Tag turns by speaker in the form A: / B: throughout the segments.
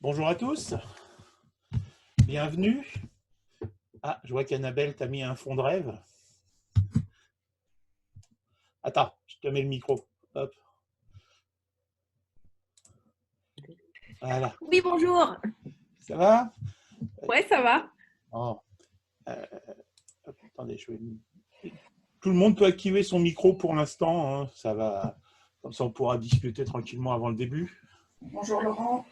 A: Bonjour à tous, bienvenue. Ah, je vois qu'Annabelle t'a mis un fond de rêve. Attends, je te mets le micro. Hop. Voilà.
B: Oui, bonjour.
A: Ça va?
B: Ouais, ça va.
A: Oh. Attendez, tout le monde peut activer son micro pour l'instant. Hein. Ça va. Comme ça, on pourra discuter tranquillement avant le début.
C: Bonjour Laurent.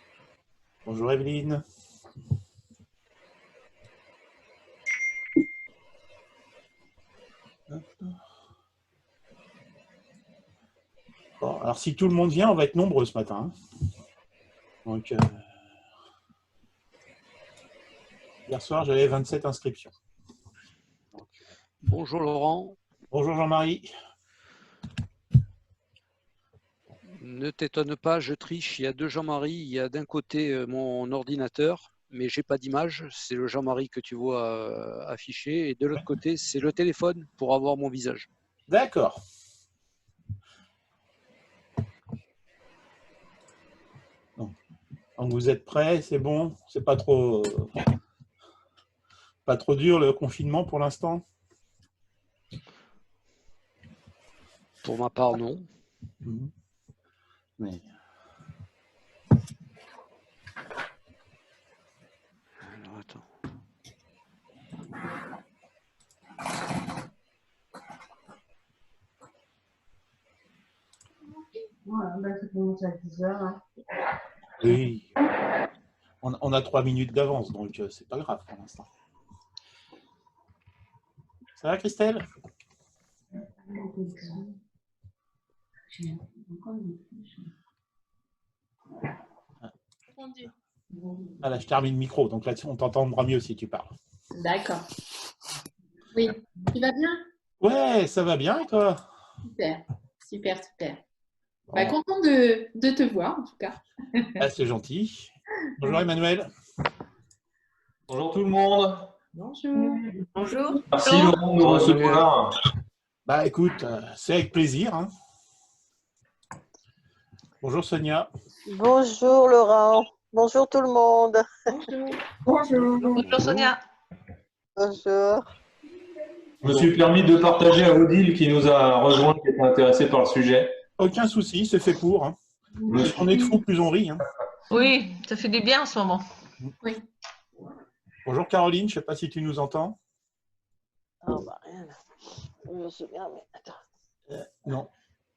A: Bonjour Evelyne. Bon, alors si tout le monde vient, on va être nombreux ce matin. Hein. Donc, hier soir, j'avais 27 inscriptions.
D: Bonjour Laurent.
A: Bonjour Jean-Marie.
D: Ne t'étonne pas, je triche. Il y a deux Jean-Marie. Il y a d'un côté mon ordinateur, mais j'ai pas d'image. C'est le Jean-Marie que tu vois affiché. Et de l'autre côté, c'est le téléphone pour avoir mon visage.
A: D'accord. Donc vous êtes prêts, c'est bon, c'est pas trop dur le confinement pour l'instant?
D: Pour ma part, non.
A: Mais...
D: Alors, attends.
C: Voilà, ça commence à 10 heures. Hein.
A: Oui, on a 3 minutes d'avance, donc c'est pas grave pour l'instant. Ça va Christelle? Ah là, je termine le micro, donc là on t'entendra mieux si tu parles.
B: D'accord. Oui, tu vas bien?
A: Ouais, ça va bien et toi?
B: Super, super, super.
A: Bon.
B: Bah, content de te voir en tout cas.
A: Ah, c'est gentil. Bonjour Emmanuel.
E: Bonjour tout le monde.
B: Bonjour. Bonjour.
E: Merci Laurent de nous recevoir.
A: Bah écoute, c'est avec plaisir. Hein. Bonjour Sonia.
F: Bonjour Laurent. Bonjour tout le monde.
B: Bonjour.
C: Bonjour.
B: Bonjour Sonia.
F: Bonjour.
E: Je me suis permis de partager à Odile qui nous a rejoint, qui était intéressée par le sujet.
A: Aucun souci, c'est fait pour. Hein. Plus on est de fous, plus on rit. Hein.
G: Oui, ça fait du bien en ce moment.
B: Oui.
A: Bonjour Caroline, je ne sais pas si tu nous entends.
F: Oh, bah, rien. Je me souviens, mais attends.
A: Non.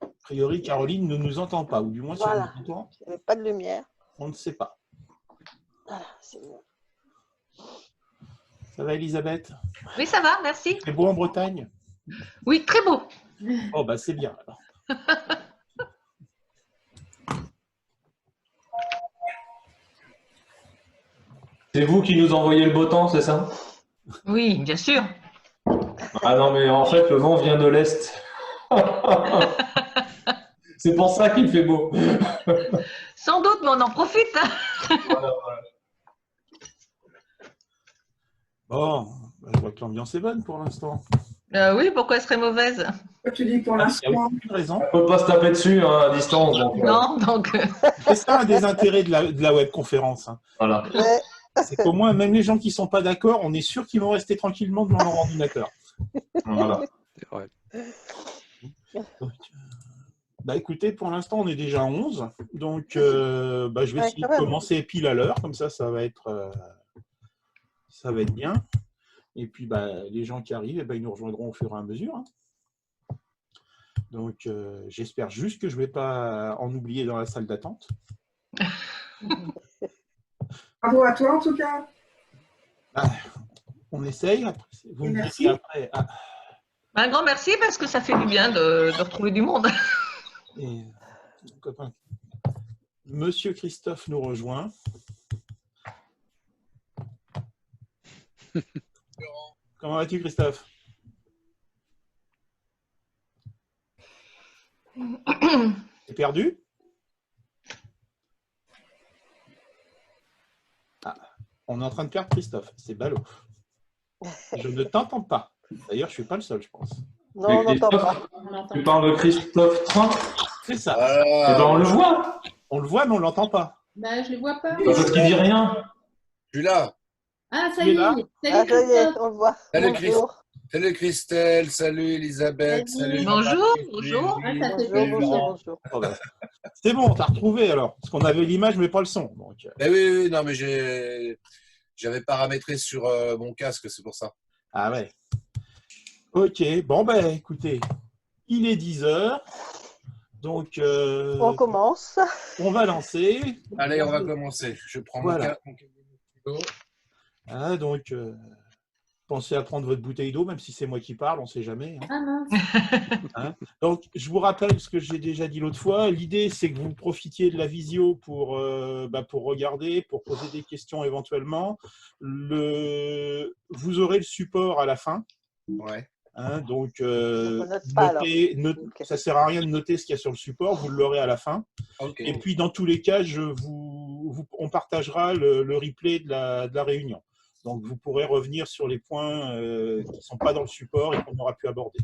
A: A priori, Caroline ne nous entend pas, ou du moins si
F: Voilà.
A: elle nous entend,
F: Il n'y avait pas de lumière.
A: on ne sait pas.
F: Voilà, c'est bon.
A: Ça va Elisabeth?
G: Oui, ça va, merci.
A: C'est beau en Bretagne?
G: Oui, très beau.
A: Oh bah c'est bien alors.
E: C'est vous qui nous envoyez le beau temps, c'est ça?
G: Oui, bien sûr.
E: Ah non, mais en fait, le vent vient de l'Est. C'est pour ça qu'il fait beau.
G: Sans doute, mais on en profite.
E: Voilà.
A: Bon, bah, je vois que l'ambiance est bonne pour l'instant.
G: Oui, pourquoi elle serait mauvaise?
C: Tu dis pour
A: Il n'y a
C: l'instant.
A: aucune raison.
E: On ne peut pas se taper dessus hein, à distance. Donc,
G: Non, donc.
A: C'est ça un des intérêts de la webconférence. Hein.
E: voilà.
F: Ouais.
A: C'est qu'au moins, même les gens qui ne sont pas d'accord, on est sûr qu'ils vont rester tranquillement devant leur ordinateur.
E: Voilà.
D: C'est vrai.
A: Donc, bah écoutez, pour l'instant, on est déjà à 11. Donc, bah, je vais
F: Ouais,
A: essayer de
F: quand même.
A: commencer pile à l'heure. Comme ça va être bien. Et puis, bah, les gens qui arrivent, ils nous rejoindront au fur et à mesure. Hein. Donc, j'espère juste que je ne vais pas en oublier dans la salle d'attente.
C: Bravo à toi en tout cas.
A: Ah, on essaye. Après, vous me
C: Merci.
A: dites après. Ah,
G: Un grand merci parce que ça fait du bien de retrouver du monde.
A: et, copain. Monsieur Christophe nous rejoint. Comment vas-tu, Christophe? T'es perdu? Ah, on est en train de perdre Christophe. C'est ballot. Je ne t'entends pas. D'ailleurs, je ne suis pas le seul, je pense.
F: Non, on n'entend pas.
E: Tu parles de Christophe Train?
A: C'est ça.
E: Eh ben, on le voit.
A: On le voit, mais on ne l'entend pas.
B: Bah, je ne le vois pas.
E: Parce qu'il dit rien.
H: Je suis là.
B: Ah, ça
A: Il est
B: y est.
A: là.
B: Salut,
F: Ah, ça y est,
B: Christophe.
F: on le voit.
H: Salut,
F: Bonjour.
H: Salut Christelle, salut Elisabeth,
F: Salut.
H: salut
G: Bonjour,
H: Jean-Baptiste,
G: bonjour.
B: Ah, ça te
F: Bonjour,
B: fait
F: bonjour,
B: plaisir.
F: bonjour.
A: Oh, bah, c'est bon, t'as retrouvé alors. Parce qu'on avait l'image, mais pas le son. Donc,
H: Ben oui, non, mais j'avais paramétré sur mon casque, c'est pour ça.
A: ah ouais. Ok, bon, ben écoutez, il est 10 heures. Donc,
F: On commence.
A: on va lancer.
H: Allez, on va commencer. Je prends
A: Voilà.
H: mon casque.
A: Ah, donc, pensez à prendre votre bouteille d'eau, même si c'est moi qui parle, on ne sait jamais. Hein.
B: Ah mince.
A: Donc, je vous rappelle ce que j'ai déjà dit l'autre fois. L'idée, c'est que vous profitiez de la visio pour regarder, pour poser des questions éventuellement. Vous aurez le support à la fin.
H: Ouais.
A: Hein, donc,
F: on note pas, Ok.
A: ça ne sert à rien de noter ce qu'il y a sur le support, vous l'aurez à la fin.
H: Ok.
A: Et puis, dans tous les cas, on partagera le replay de la réunion. Donc, vous pourrez revenir sur les points qui ne sont pas dans le support et qu'on aura pu aborder.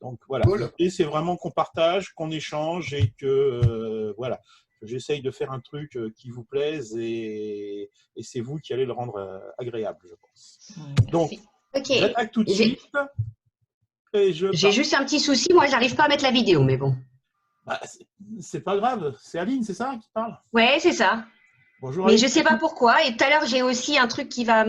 A: Donc, voilà.
H: Cool.
A: Et c'est vraiment qu'on partage, qu'on échange et que, voilà, que j'essaye de faire un truc qui vous plaise et c'est vous qui allez le rendre agréable, je pense. Donc,
I: Ok.
A: j'attaque tout de suite. Et
I: J'ai juste un petit souci, moi j'arrive pas à mettre la vidéo, mais bon.
A: Bah, c'est pas grave, c'est Aline, c'est ça qui parle?
I: Ouais, c'est ça.
A: Bonjour.
I: Mais
A: Aline.
I: je sais pas pourquoi. Et tout à l'heure, j'ai aussi un truc qui va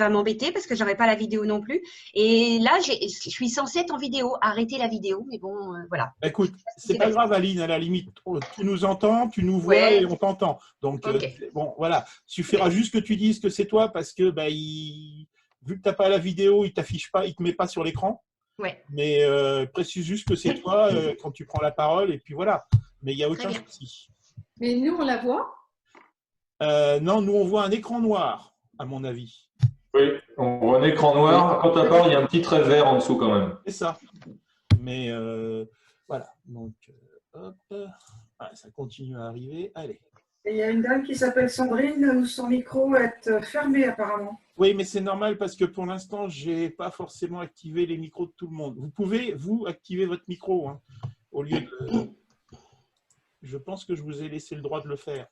I: m'embêter parce que j'aurais pas la vidéo non plus. Et là, je suis censée être en vidéo, arrêter la vidéo, mais bon, voilà.
A: Écoute, c'est pas grave, Aline, à la limite, tu nous entends, tu nous vois
I: Ouais.
A: et on t'entend. Donc,
I: Ok.
A: bon, voilà, suffira juste que tu dises que c'est toi parce que, bah, vu que tu n'as pas la vidéo, il t'affiche pas, il te met pas sur l'écran.
I: Ouais.
A: Mais précise juste que c'est toi quand tu prends la parole et puis voilà. Mais il n'y a aucun
I: bien.
A: souci.
B: Mais nous, on la voit.
A: Non, nous, on voit un écran noir, à mon avis.
E: Oui, on voit un écran noir. Quand tu parles, il y a un petit trait vert en dessous quand même.
A: C'est ça. Mais voilà. Donc, hop. Ah, ça continue à arriver. Allez.
C: Et il y a une dame qui s'appelle Sandrine où son micro est fermé apparemment.
A: Oui, mais c'est normal parce que pour l'instant, je n'ai pas forcément activé les micros de tout le monde. Vous pouvez, vous, activer votre micro. Hein, au lieu de... Je pense que je vous ai laissé le droit de le faire.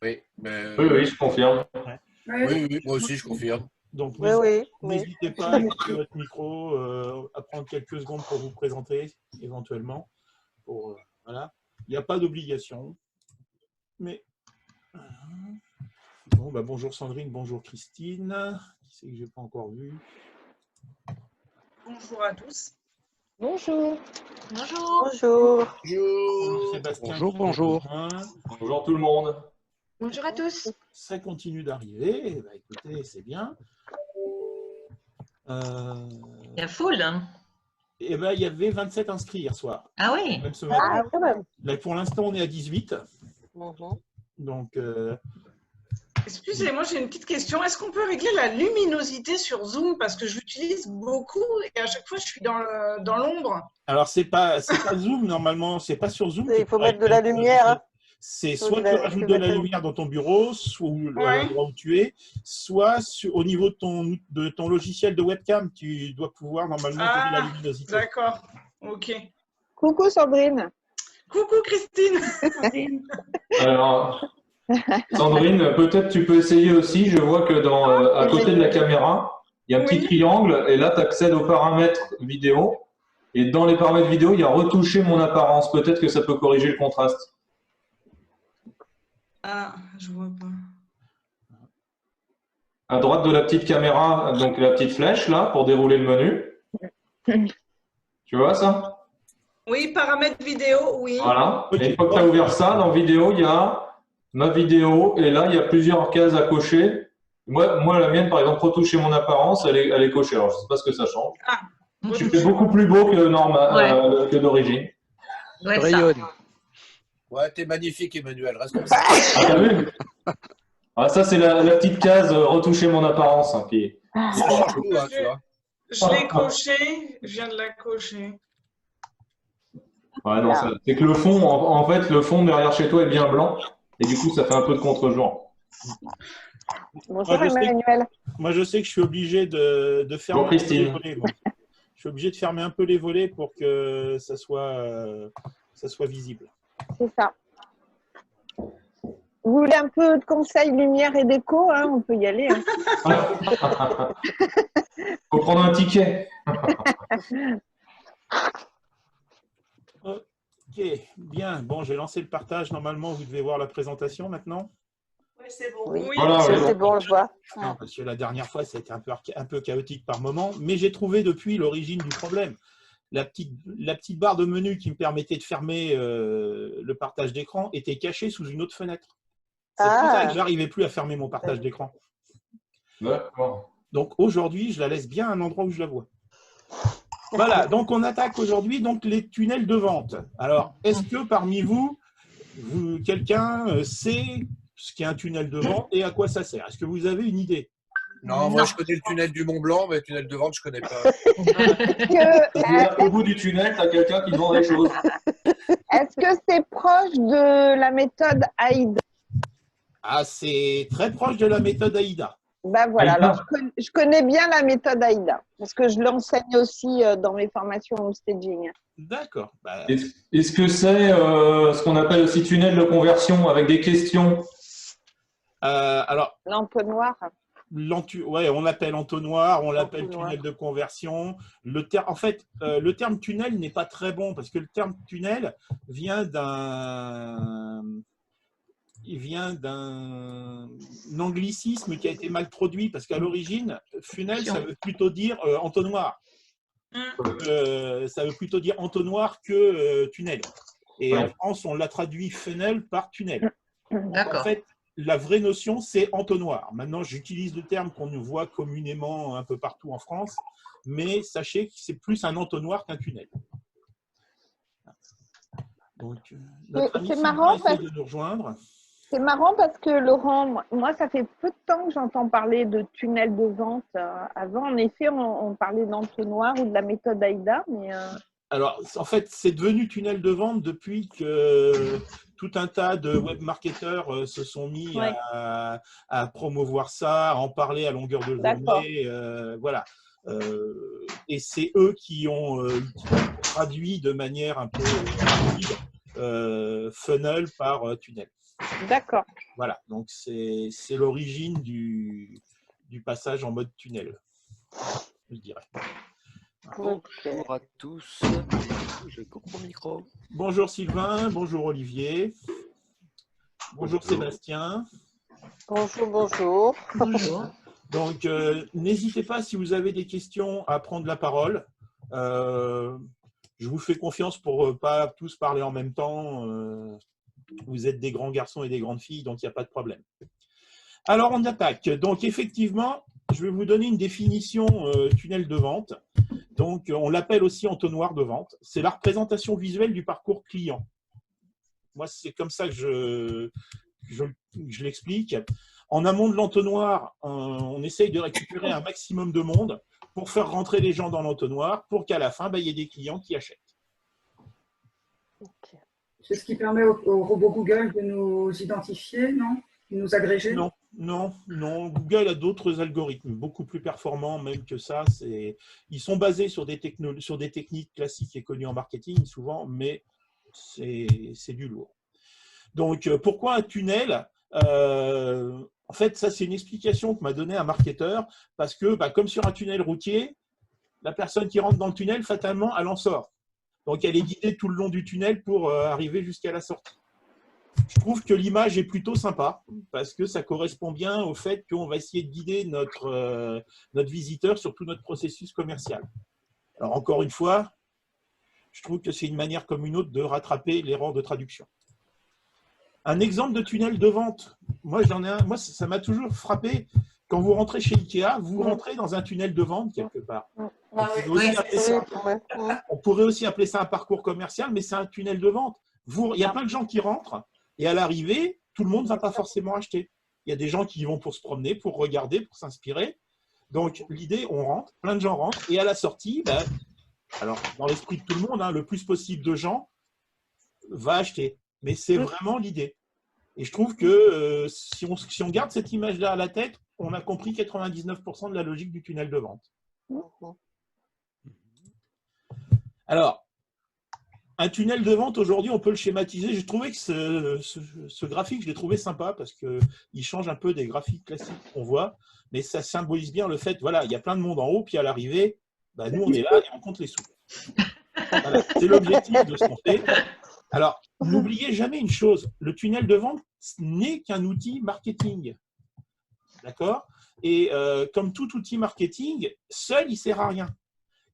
H: Oui, mais...
E: Oui, je confirme.
C: Ouais.
H: Oui, moi aussi, je confirme.
A: Donc,
F: Oui.
A: n'hésitez pas à activer votre micro, à prendre quelques secondes pour vous présenter, éventuellement. Voilà. Il n'y a pas d'obligation. Mais... Bon, bah, bonjour Sandrine, bonjour Christine. Qui c'est que je n'ai pas encore vu?
J: Bonjour à tous.
F: Bonjour.
G: Bonjour.
F: Bonjour.
H: Bonjour.
A: Sébastien.
D: Bonjour.
E: Bonjour tout le monde.
I: Bonjour à tous.
A: Ça continue d'arriver. Eh ben, écoutez, c'est bien.
G: Il y a full. Hein.
A: Eh ben, il y avait 27 inscrits hier soir.
G: Ah oui.
A: Même ce matin.
F: Ah, quand même.
A: Là, pour l'instant, on est à 18.
F: Mhm.
A: Donc,
J: Excusez-moi, j'ai une petite question. Est-ce qu'on peut régler la luminosité sur Zoom parce que je l'utilise beaucoup et à chaque fois je suis dans l'ombre.
A: alors, c'est pas Zoom, normalement. C'est pas sur Zoom.
F: Il faut mettre de la lumière. Hein.
A: C'est soit tu rajoutes de la lumière dans ton bureau, soit à l'endroit où tu es, soit au niveau de ton logiciel de webcam, tu dois pouvoir normalement gérer la luminosité.
J: D'accord. Ok.
K: Coucou Sandrine.
J: Coucou Christine.
E: Alors, Sandrine, peut-être tu peux essayer aussi. Je vois que à côté de la caméra, il y a un petit triangle et là, tu accèdes aux paramètres vidéo. Et dans les paramètres vidéo, il y a retoucher mon apparence. Peut-être que ça peut corriger le contraste.
J: Ah, je vois pas.
E: À droite de la petite caméra, donc la petite flèche là pour dérouler le menu. Tu vois ça?
J: Oui, paramètres vidéo, oui.
E: Voilà. Et une fois que tu as ouvert ça, dans vidéo, il y a ma vidéo et là, il y a plusieurs cases à cocher. Moi la mienne, par exemple, retoucher mon apparence, elle est cochée. Alors, je ne sais pas ce que ça change.
J: Ah,
E: tu fais beaucoup plus beau que normal, que d'origine.
G: Ouais,
D: Rayonne.
H: Ouais, t'es magnifique, Emmanuel. Reste comme ça.
E: Ah, t'as vu? Ah, ça, c'est la petite case retoucher mon apparence. Hein, qui...
H: Ça change tout, hein, tu vois.
J: Je l'ai coché, je viens de la cocher.
E: Ouais, non, c'est que le fond, en fait, le fond derrière chez toi est bien blanc. Et du coup, ça fait un peu de contre-jour.
K: Bonjour Emmanuel.
A: Moi, je sais que je suis obligé de fermer
E: Bonjour, Christine.
A: les volets. Moi. Je suis obligé de fermer un peu les volets pour que ça soit visible.
K: C'est ça. Vous voulez un peu de conseils lumière et déco, hein, on peut y aller. Hein.
E: Faut prendre un ticket.
A: Ok, bien. Bon, j'ai lancé le partage. Normalement, vous devez voir la présentation maintenant.
J: Oui, c'est bon.
F: Oui,
E: Voilà,
F: c'est bon, je vois.
A: Non, parce que la dernière fois, ça a été un peu chaotique par moment. Mais j'ai trouvé depuis l'origine du problème. La petite barre de menu qui me permettait de fermer le partage d'écran était cachée sous une autre fenêtre. C'est pour ça que je n'arrivais plus à fermer mon partage d'écran.
E: D'accord.
A: Donc aujourd'hui, je la laisse bien à un endroit où je la vois. Voilà, donc on attaque aujourd'hui donc les tunnels de vente. Alors, est-ce que parmi vous, quelqu'un sait ce qu'est un tunnel de vente et à quoi ça sert? Est-ce que vous avez une idée?
H: Non, moi je connais le tunnel du Mont Blanc, mais le tunnel de vente, je connais pas.
E: C'est-à-dire qu'au bout du tunnel, tu as quelqu'un qui te vend des choses.
K: Est-ce que c'est proche de la méthode AIDA?
A: Ah, c'est très proche de la méthode AIDA.
K: Ben voilà,
E: AIDA.
K: alors je connais bien la méthode AIDA, parce que je l'enseigne aussi dans mes formations en staging.
A: D'accord. Bah,
E: Est-ce que c'est ce qu'on appelle aussi tunnel de conversion avec des questions?
A: alors,
K: L'entonnoir.
A: ouais, on l'appelle entonnoir, on l'appelle
F: Entonnoir.
A: tunnel de conversion. En fait, le terme tunnel n'est pas très bon parce que le terme tunnel vient d'un anglicisme qui a été mal traduit parce qu'à l'origine, funnel, ça veut plutôt dire entonnoir. Ça veut plutôt dire entonnoir que tunnel. Et en France, on l'a traduit funnel par tunnel.
G: D'accord.
A: En fait, la vraie notion, c'est entonnoir. Maintenant, j'utilise le terme qu'on voit communément un peu partout en France, mais sachez que c'est plus un entonnoir qu'un tunnel. Donc, notre ami Sylvain essaie de nous rejoindre.
K: C'est marrant parce que Laurent, moi, ça fait peu de temps que j'entends parler de tunnel de vente. Avant, en effet, on parlait d'entonnoir ou de la méthode AIDA, mais…
A: Alors, en fait, c'est devenu tunnel de vente depuis que tout un tas de webmarketeurs se sont mis à promouvoir ça, à en parler à longueur de journée. Voilà. Et c'est eux qui ont traduit de manière un peu rapide funnel par tunnel.
K: D'accord.
A: Voilà, donc c'est l'origine du passage en mode tunnel, je dirais.
D: Bonjour à tous. Je coupe mon micro.
A: Bonjour Sylvain, bonjour Olivier, bonjour Sébastien.
F: Bonjour, bonjour.
G: Bonjour.
A: Donc, n'hésitez pas si vous avez des questions à prendre la parole. Je vous fais confiance pour ne pas tous parler en même temps. Vous êtes des grands garçons et des grandes filles, donc il n'y a pas de problème. Alors, on attaque. Donc, effectivement, je vais vous donner une définition tunnel de vente. Donc, on l'appelle aussi entonnoir de vente. C'est la représentation visuelle du parcours client. Moi, c'est comme ça que je l'explique. En amont de l'entonnoir, on essaye de récupérer un maximum de monde pour faire rentrer les gens dans l'entonnoir pour qu'à la fin, il y ait des clients qui achètent.
C: C'est ce qui permet au robot Google de nous identifier, non? De nous agréger?
A: Non. Google a d'autres algorithmes beaucoup plus performants même que ça. Ils sont basés sur des techniques classiques et connues en marketing souvent, mais c'est du lourd. Donc, pourquoi un tunnel? En fait, ça, c'est une explication que m'a donnée un marketeur parce que, comme sur un tunnel routier, la personne qui rentre dans le tunnel, fatalement, elle en sort. Donc, elle est guidée tout le long du tunnel pour arriver jusqu'à la sortie. Je trouve que l'image est plutôt sympa parce que ça correspond bien au fait qu'on va essayer de guider notre visiteur sur tout notre processus commercial. Alors, encore une fois, je trouve que c'est une manière comme une autre de rattraper l'erreur de traduction. Un exemple de tunnel de vente, moi, ça m'a toujours frappé. Quand vous rentrez chez Ikea, vous rentrez dans un tunnel de vente quelque part. On pourrait aussi appeler ça un parcours commercial, mais c'est un tunnel de vente. Il y a plein de gens qui rentrent et à l'arrivée, tout le monde ne va pas forcément acheter. Il y a des gens qui y vont pour se promener, pour regarder, pour s'inspirer. Donc, l'idée, on rentre, plein de gens rentrent et à la sortie, alors dans l'esprit de tout le monde, le plus possible de gens va acheter. Mais c'est vraiment l'idée. Et je trouve que si on garde cette image-là à la tête, on a compris 99% de la logique du tunnel de vente. Alors, Un tunnel de vente, aujourd'hui, on peut le schématiser. J'ai trouvé que ce graphique, je l'ai trouvé sympa parce qu'il change un peu des graphiques classiques qu'on voit, mais ça symbolise bien le fait, voilà, il y a plein de monde en haut, puis à l'arrivée, bah, nous, on est là et on compte les sous. Voilà, c'est l'objectif de ce qu'on fait. Alors, n'oubliez jamais une chose, le tunnel de vente n'est qu'un outil marketing. D'accord? Et comme tout outil marketing, seul, il ne sert à rien.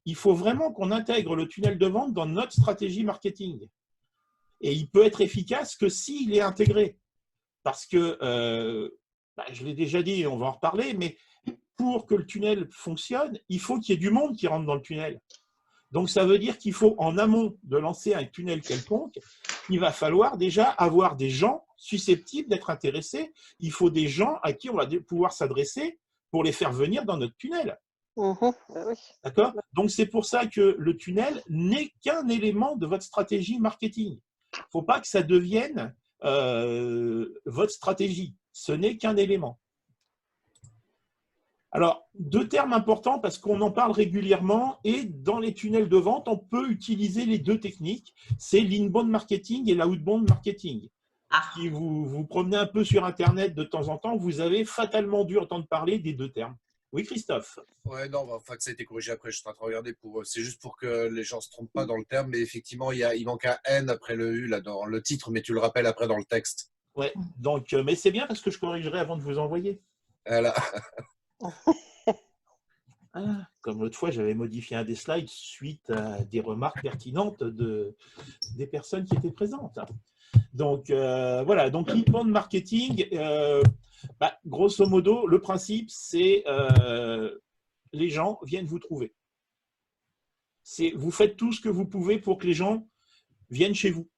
A: Il faut vraiment qu'on intègre le tunnel de vente dans notre stratégie marketing. Et il peut être efficace que s'il est intégré. Parce que, je l'ai déjà dit, on va en reparler, mais pour que le tunnel fonctionne, il faut qu'il y ait du monde qui rentre dans le tunnel. Donc, ça veut dire qu'il faut, en amont de lancer un tunnel quelconque, il va falloir déjà avoir des gens susceptibles d'être intéressés. Il faut des gens à qui on va pouvoir s'adresser pour les faire venir dans notre tunnel. D'accord? Donc, c'est pour ça que le tunnel n'est qu'un élément de votre stratégie marketing. Il ne faut pas que ça devienne votre stratégie. Ce n'est qu'un élément. Alors, 2 termes importants parce qu'on en parle régulièrement et dans les tunnels de vente, on peut utiliser les 2 techniques. C'est l'inbound marketing et l'outbound marketing. Si vous promenez un peu sur Internet de temps en temps, vous avez fatalement dû entendre parler des 2 termes. Oui, Christophe?
H: Ouais, non, enfin, que ça a été corrigé après, je suis en train de regarder. C'est juste pour que les gens ne se trompent pas dans le terme, mais effectivement, il manque un N après le U là, dans le titre, mais tu le rappelles après dans le texte.
A: Ouais, donc, mais c'est bien parce que je corrigerai avant de vous envoyer.
H: Voilà.
A: Comme l'autre fois, j'avais modifié un des slides suite à des remarques pertinentes des personnes qui étaient présentes. Donc, voilà. Donc, l'inbound marketing, grosso modo, le principe, c'est les gens viennent vous trouver. Vous faites tout ce que vous pouvez pour que les gens viennent chez vous.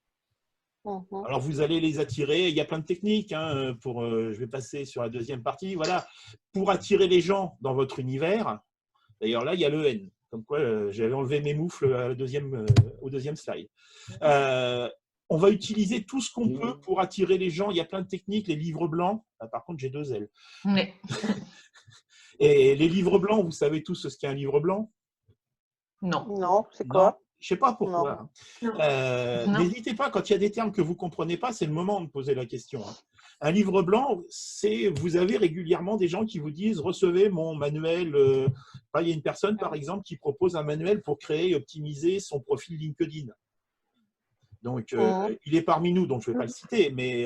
A: Alors, vous allez les attirer. Il y a plein de techniques. Je vais passer sur la deuxième partie. Voilà. Pour attirer les gens dans votre univers, d'ailleurs, là, il y a le N. Comme quoi, j'avais enlevé mes moufles au deuxième slide. On va utiliser tout ce qu'on peut pour attirer les gens. Il y a plein de techniques. Les livres blancs. Par contre, j'ai 2 L.
G: Oui.
A: Et les livres blancs, vous savez tous ce qu'est un livre blanc?
G: Non.
F: Non, c'est quoi?
A: Je ne sais pas pourquoi. N'hésitez pas, quand il y a des termes que vous ne comprenez pas, c'est le moment de poser la question. Un livre blanc, vous avez régulièrement des gens qui vous disent « Recevez mon manuel ». Il y a une personne, par exemple, qui propose un manuel pour créer et optimiser son profil LinkedIn. Donc, il est parmi nous, donc je ne vais pas le citer, mais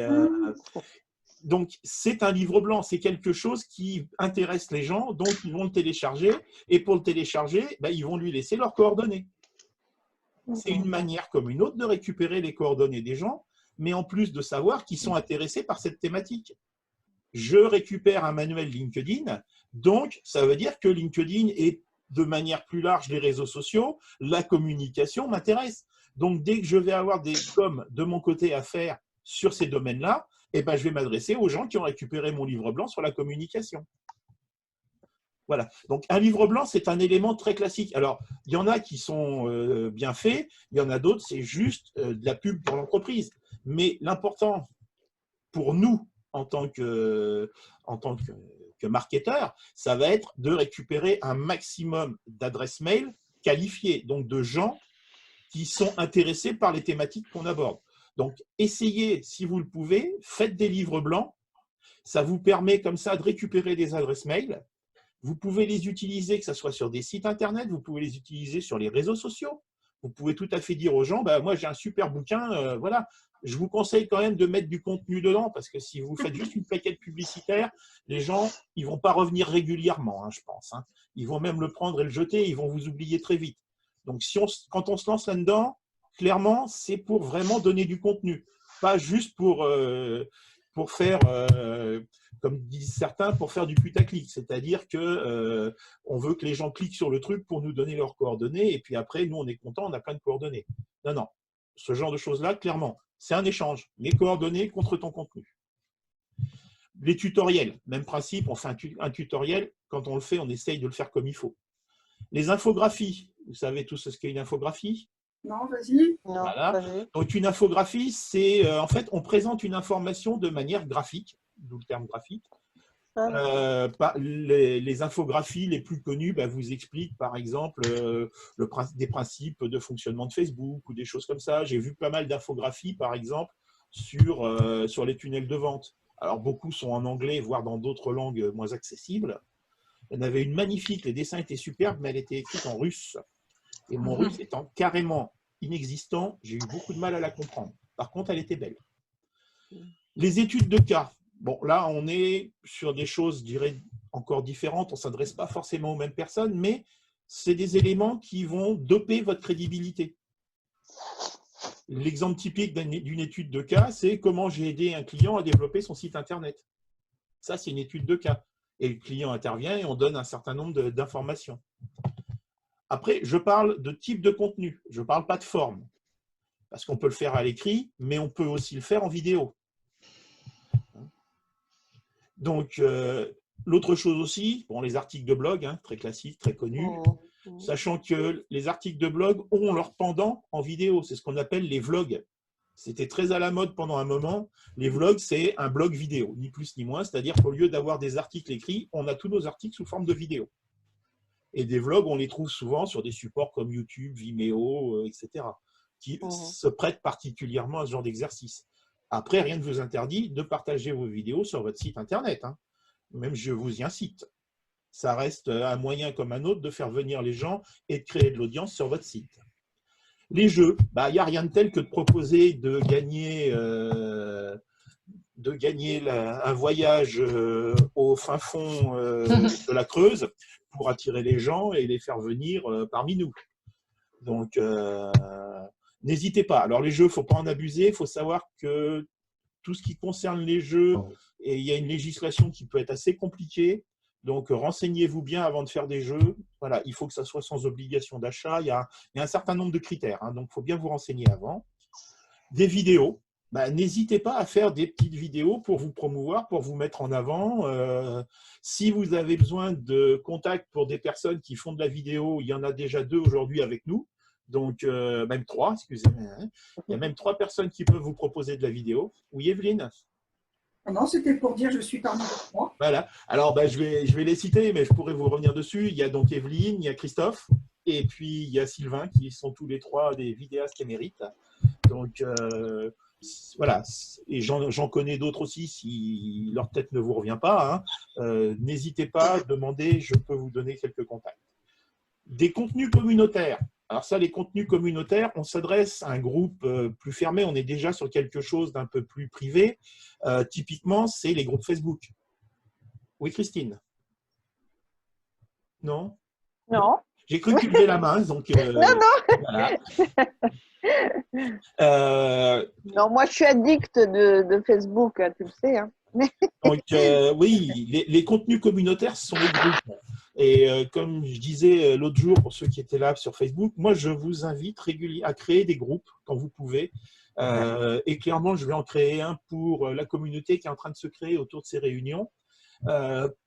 A: donc c'est un livre blanc, c'est quelque chose qui intéresse les gens, donc ils vont le télécharger, et pour le télécharger, ils vont lui laisser leurs coordonnées. C'est une manière comme une autre de récupérer les coordonnées des gens, mais en plus de savoir qu'ils sont intéressés par cette thématique. Je récupère un manuel LinkedIn, donc ça veut dire que LinkedIn et de manière plus large les réseaux sociaux, la communication m'intéresse. Donc dès que je vais avoir des coms de mon côté à faire sur ces domaines-là, je vais m'adresser aux gens qui ont récupéré mon livre blanc sur la communication. Voilà. Donc, un livre blanc, c'est un élément très classique. Alors, il y en a qui sont bien faits, il y en a d'autres, c'est juste de la pub pour l'entreprise. Mais l'important pour nous, en tant que marketeur, ça va être de récupérer un maximum d'adresses mail qualifiées, donc de gens qui sont intéressés par les thématiques qu'on aborde. Donc, essayez, si vous le pouvez, faites des livres blancs. Ça vous permet comme ça de récupérer des adresses mail. Vous pouvez les utiliser, que ce soit sur des sites Internet, vous pouvez les utiliser sur les réseaux sociaux. Vous pouvez tout à fait dire aux gens, moi j'ai un super bouquin, voilà. Je vous conseille quand même de mettre du contenu dedans, parce que si vous faites juste une plaquette publicitaire, les gens, ils ne vont pas revenir régulièrement, je pense. Ils vont même le prendre et le jeter, ils vont vous oublier très vite. Donc quand on se lance là-dedans, clairement, c'est pour vraiment donner du contenu, pas juste pour faire, comme disent certains, pour faire du putaclic. C'est-à-dire qu'on veut que les gens cliquent sur le truc pour nous donner leurs coordonnées et puis après, nous, on est content, on a plein de coordonnées. Non, non. Ce genre de choses-là, clairement, c'est un échange. Mes coordonnées contre ton contenu. Les tutoriels, même principe, on fait un tutoriel. Quand on le fait, on essaye de le faire comme il faut. Les infographies, vous savez tous ce qu'est une infographie?
C: Non, vas-y.
A: Voilà. Donc, une infographie, c'est en fait, on présente une information de manière graphique, d'où le terme graphique, Les infographies les plus connues vous expliquent, par exemple, des principes de fonctionnement de Facebook ou des choses comme ça. J'ai vu pas mal d'infographies, par exemple, sur les tunnels de vente. Alors, beaucoup sont en anglais, voire dans d'autres langues moins accessibles. Il y en avait une magnifique, les dessins étaient superbes, mais elle était écrite en russe. Et mon russe étant carrément inexistant, j'ai eu beaucoup de mal à la comprendre. Par contre, elle était belle. Les études de cas. Bon, là, on est sur des choses, je dirais, encore différentes. On ne s'adresse pas forcément aux mêmes personnes, mais c'est des éléments qui vont doper votre crédibilité. L'exemple typique d'une étude de cas, c'est comment j'ai aidé un client à développer son site Internet. Ça, c'est une étude de cas. Et le client intervient et on donne un certain nombre d'informations. Après, je parle de type de contenu. Je ne parle pas de forme. Parce qu'on peut le faire à l'écrit, mais on peut aussi le faire en vidéo. Donc, l'autre chose aussi, bon, les articles de blog, très classiques, très connus, sachant que les articles de blog ont leur pendant en vidéo. C'est ce qu'on appelle les vlogs. C'était très à la mode pendant un moment. Les vlogs, c'est un blog vidéo, ni plus ni moins. C'est-à-dire qu'au lieu d'avoir des articles écrits, on a tous nos articles sous forme de vidéo. Et des vlogs, on les trouve souvent sur des supports comme YouTube, Vimeo, etc., qui se prêtent particulièrement à ce genre d'exercice. Après, rien ne vous interdit de partager vos vidéos sur votre site Internet. Même je vous y incite. Ça reste un moyen comme un autre de faire venir les gens et de créer de l'audience sur votre site. Les jeux, il n'y a rien de tel que de proposer de gagner un voyage au fin fond de la Creuse pour attirer les gens et les faire venir parmi nous. Donc, n'hésitez pas. Alors, les jeux, il ne faut pas en abuser. Il faut savoir que tout ce qui concerne les jeux, et il y a une législation qui peut être assez compliquée. Donc, renseignez-vous bien avant de faire des jeux. Voilà, il faut que ça soit sans obligation d'achat. Il y a un certain nombre de critères. Donc, il faut bien vous renseigner avant. Des vidéos. N'hésitez pas à faire des petites vidéos pour vous promouvoir, pour vous mettre en avant. Si vous avez besoin de contacts pour des personnes qui font de la vidéo, il y en a déjà 2 aujourd'hui avec nous. Donc, même 3, excusez-moi. Il y a même 3 personnes qui peuvent vous proposer de la vidéo. Oui, Evelyne?
C: Non, c'était pour dire je suis parmi moi.
A: Voilà. Alors, je vais les citer, mais je pourrais vous revenir dessus. Il y a donc Evelyne, il y a Christophe, et puis il y a Sylvain, qui sont tous les 3 des vidéastes émérites. Donc, voilà. Et j'en connais d'autres aussi, si leur tête ne vous revient pas. N'hésitez pas à demander, je peux vous donner quelques contacts. Des contenus communautaires. Alors ça, les contenus communautaires, on s'adresse à un groupe plus fermé, on est déjà sur quelque chose d'un peu plus privé. Typiquement, c'est les groupes Facebook. Oui, Christine? Non?
K: Non.
A: J'ai cru que tu levais la main, donc…
K: non.
A: Voilà.
K: Non, moi, je suis addict de Facebook, tu le sais.
A: Donc, oui, les contenus communautaires sont les groupes. Et comme je disais l'autre jour, pour ceux qui étaient là sur Facebook, moi, je vous invite à créer des groupes quand vous pouvez. Et clairement, je vais en créer un pour la communauté qui est en train de se créer autour de ces réunions,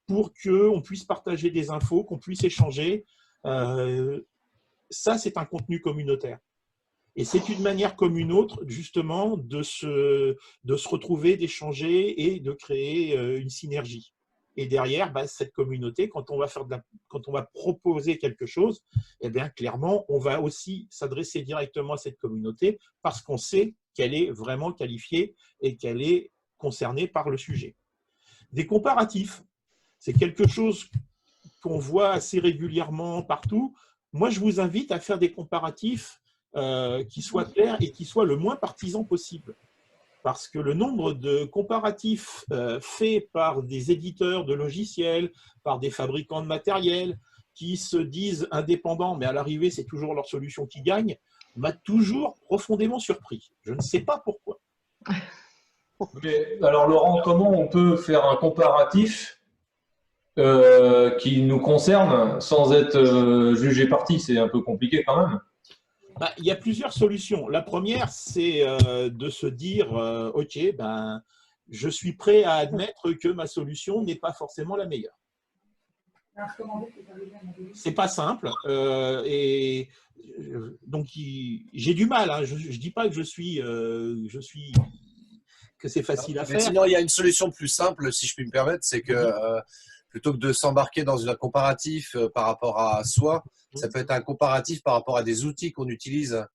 A: pour qu'on puisse partager des infos, qu'on puisse échanger. Ça, c'est un contenu communautaire. Et c'est une manière comme une autre, justement, de se retrouver, d'échanger et de créer une synergie. Et derrière, cette communauté, quand on va proposer quelque chose, eh bien, clairement, on va aussi s'adresser directement à cette communauté parce qu'on sait qu'elle est vraiment qualifiée et qu'elle est concernée par le sujet. Des comparatifs, c'est quelque chose qu'on voit assez régulièrement partout. Moi, je vous invite à faire des comparatifs qui soient clairs et qui soient le moins partisans possible. Parce que le nombre de comparatifs faits par des éditeurs de logiciels, par des fabricants de matériel, qui se disent indépendants, mais à l'arrivée, c'est toujours leur solution qui gagne, m'a toujours profondément surpris. Je ne sais pas pourquoi.
E: Mais, alors Laurent, comment on peut faire un comparatif qui nous concerne sans être jugé parti? C'est un peu compliqué quand même.
A: Il y a plusieurs solutions. La première, c'est de se dire OK, je suis prêt à admettre que ma solution n'est pas forcément la meilleure. C'est pas simple. Et donc, j'ai du mal. Je ne dis pas que je suis que c'est facile à
H: Mais
A: faire.
H: sinon, il y a une solution plus simple, si je puis me permettre, c'est que plutôt que de s'embarquer dans un comparatif par rapport à soi, ça peut être un comparatif par rapport à des outils qu'on utilise.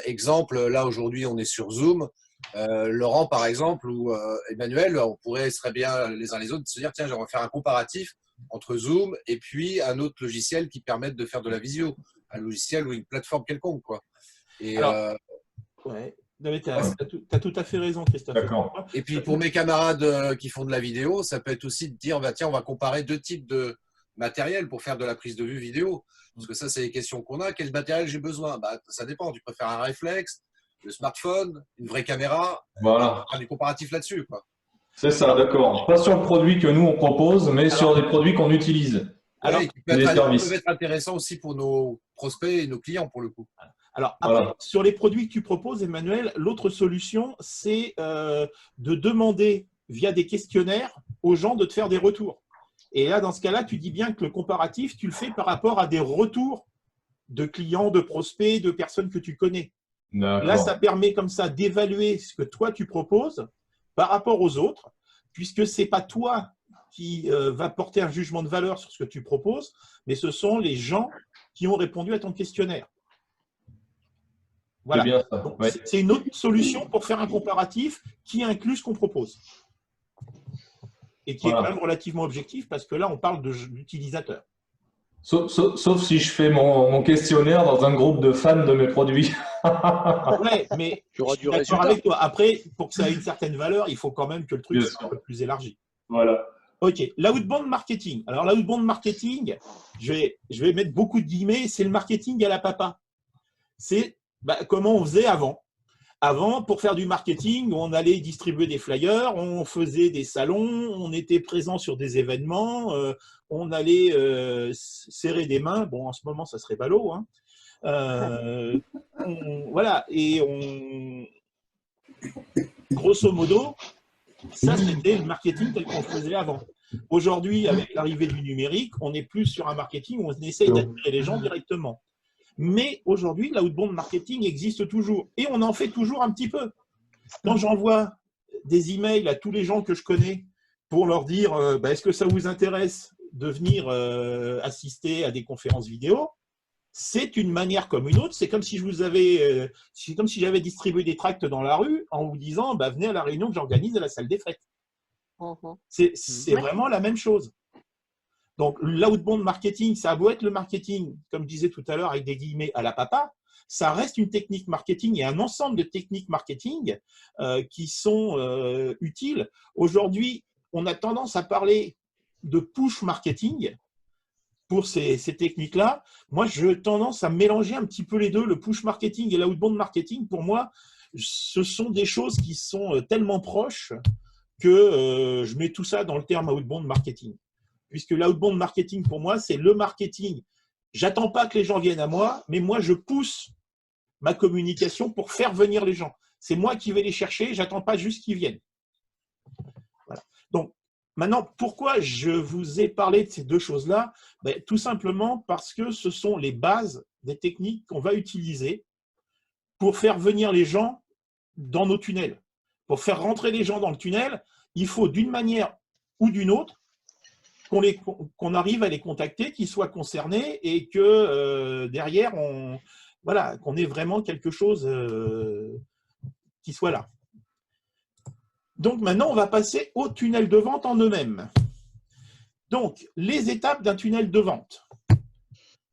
H: Exemple, là aujourd'hui, on est sur Zoom. Laurent, par exemple, ou Emmanuel, on pourrait serait bien les uns les autres se dire tiens, on va faire un comparatif entre Zoom et puis un autre logiciel qui permette de faire de la visio, un logiciel ou une plateforme quelconque, quoi. Et
A: Alors, ouais. Tu as tout à fait raison, Christophe.
H: Et puis pour mes camarades qui font de la vidéo, ça peut être aussi de dire bah, tiens, on va comparer deux types de matériel pour faire de la prise de vue vidéo. Parce que ça, c'est les questions qu'on a. Quel matériel j'ai besoin? Bah, ça dépend. Tu préfères un réflexe, le smartphone, une vraie caméra?
E: Voilà.
H: Faire des comparatifs là-dessus, quoi.
E: C'est ça, d'accord. Pas sur le produit que nous, on propose, mais sur les produits qu'on utilise.
H: Alors, qui peuvent être intéressants aussi pour nos prospects et nos clients, pour le coup.
A: Alors, après, sur les produits que tu proposes, Emmanuel, l'autre solution, c'est de demander via des questionnaires aux gens de te faire des retours. Et là, dans ce cas-là, tu dis bien que le comparatif, tu le fais par rapport à des retours de clients, de prospects, de personnes que tu connais. Là, ça permet comme ça d'évaluer ce que toi, tu proposes par rapport aux autres, puisque ce n'est pas toi qui va porter un jugement de valeur sur ce que tu proposes, mais ce sont les gens qui ont répondu à ton questionnaire. Voilà. C'est une autre solution pour faire un comparatif qui inclut ce qu'on propose. Et qui est quand même relativement objectif parce que là, on parle d'utilisateurs.
E: Sauf si je fais mon questionnaire dans un groupe de fans de mes produits.
A: Ouais, mais je suis d'accord avec toi. Après, pour que ça ait une certaine valeur, il faut quand même que le truc soit un peu plus élargi.
E: Voilà.
A: OK. L'outbound marketing. Alors, l'outbound marketing, je vais mettre beaucoup de guillemets, c'est le marketing à la papa. C'est comment on faisait avant. Avant, pour faire du marketing, on allait distribuer des flyers, on faisait des salons, on était présent sur des événements, on allait serrer des mains. Bon, en ce moment, ça serait ballot. Hein. Voilà. Et grosso modo, ça, c'était le marketing tel qu'on faisait avant. Aujourd'hui, avec l'arrivée du numérique, on est plus sur un marketing où on essaye d'attirer les gens directement. Mais aujourd'hui, l'outbound marketing existe toujours et on en fait toujours un petit peu. Quand j'envoie des emails à tous les gens que je connais pour leur dire est-ce que ça vous intéresse de venir assister à des conférences vidéo, c'est une manière comme une autre. C'est comme si j'avais distribué des tracts dans la rue en vous disant venez à la réunion que j'organise à la salle des fêtes. C'est vraiment la même chose. Donc, l'outbound marketing, ça a beau être le marketing, comme je disais tout à l'heure, avec des guillemets à la papa, ça reste une technique marketing et un ensemble de techniques marketing qui sont utiles. Aujourd'hui, on a tendance à parler de push marketing pour ces techniques-là. Moi, j'ai tendance à mélanger un petit peu les deux, le push marketing et l'outbound marketing. Pour moi, ce sont des choses qui sont tellement proches que je mets tout ça dans le terme outbound marketing. Puisque l'outbound marketing, pour moi, c'est le marketing. J'attends pas que les gens viennent à moi, mais moi, je pousse ma communication pour faire venir les gens. C'est moi qui vais les chercher, j'attends pas juste qu'ils viennent. Voilà. Donc, maintenant, pourquoi je vous ai parlé de ces deux choses-là? Tout simplement parce que ce sont les bases des techniques qu'on va utiliser pour faire venir les gens dans nos tunnels. Pour faire rentrer les gens dans le tunnel, il faut d'une manière ou d'une autre qu'on arrive à les contacter, qu'ils soient concernés et que derrière, qu'on ait vraiment quelque chose qui soit là. Donc maintenant, on va passer au tunnel de vente en eux-mêmes. Donc, les étapes d'un tunnel de vente.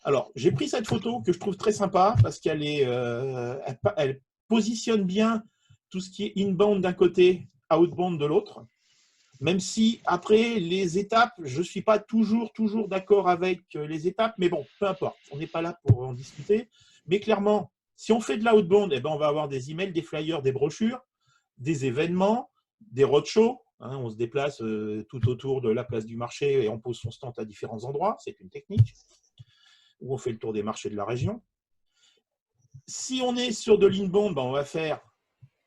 A: Alors, j'ai pris cette photo que je trouve très sympa parce qu'elle elle positionne bien tout ce qui est inbound d'un côté, outbound de l'autre. Même si, après, les étapes, je ne suis pas toujours d'accord avec les étapes, mais bon, peu importe, on n'est pas là pour en discuter. Mais clairement, si on fait de l'outbound, on va avoir des emails, des flyers, des brochures, des événements, des roadshows. On se déplace tout autour de la place du marché et on pose son stand à différents endroits. C'est une technique. Ou on fait le tour des marchés de la région. Si on est sur de l'inbound, on va faire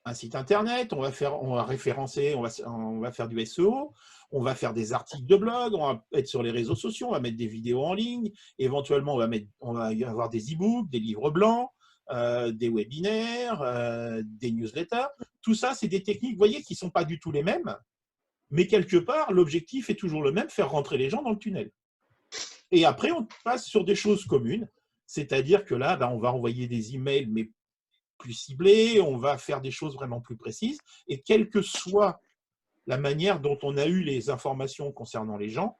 A: un site internet, on va référencer, on va faire du SEO, on va faire des articles de blog, on va être sur les réseaux sociaux, on va mettre des vidéos en ligne, éventuellement on va avoir des e-books, des livres blancs, des webinaires, des newsletters. tout ça, c'est des techniques, vous voyez, qui ne sont pas du tout les mêmes, mais quelque part, l'objectif est toujours le même, faire rentrer les gens dans le tunnel. Et après, on passe sur des choses communes, c'est-à-dire que là, on va envoyer des emails, mais plus ciblés, on va faire des choses vraiment plus précises, et quelle que soit la manière dont on a eu les informations concernant les gens,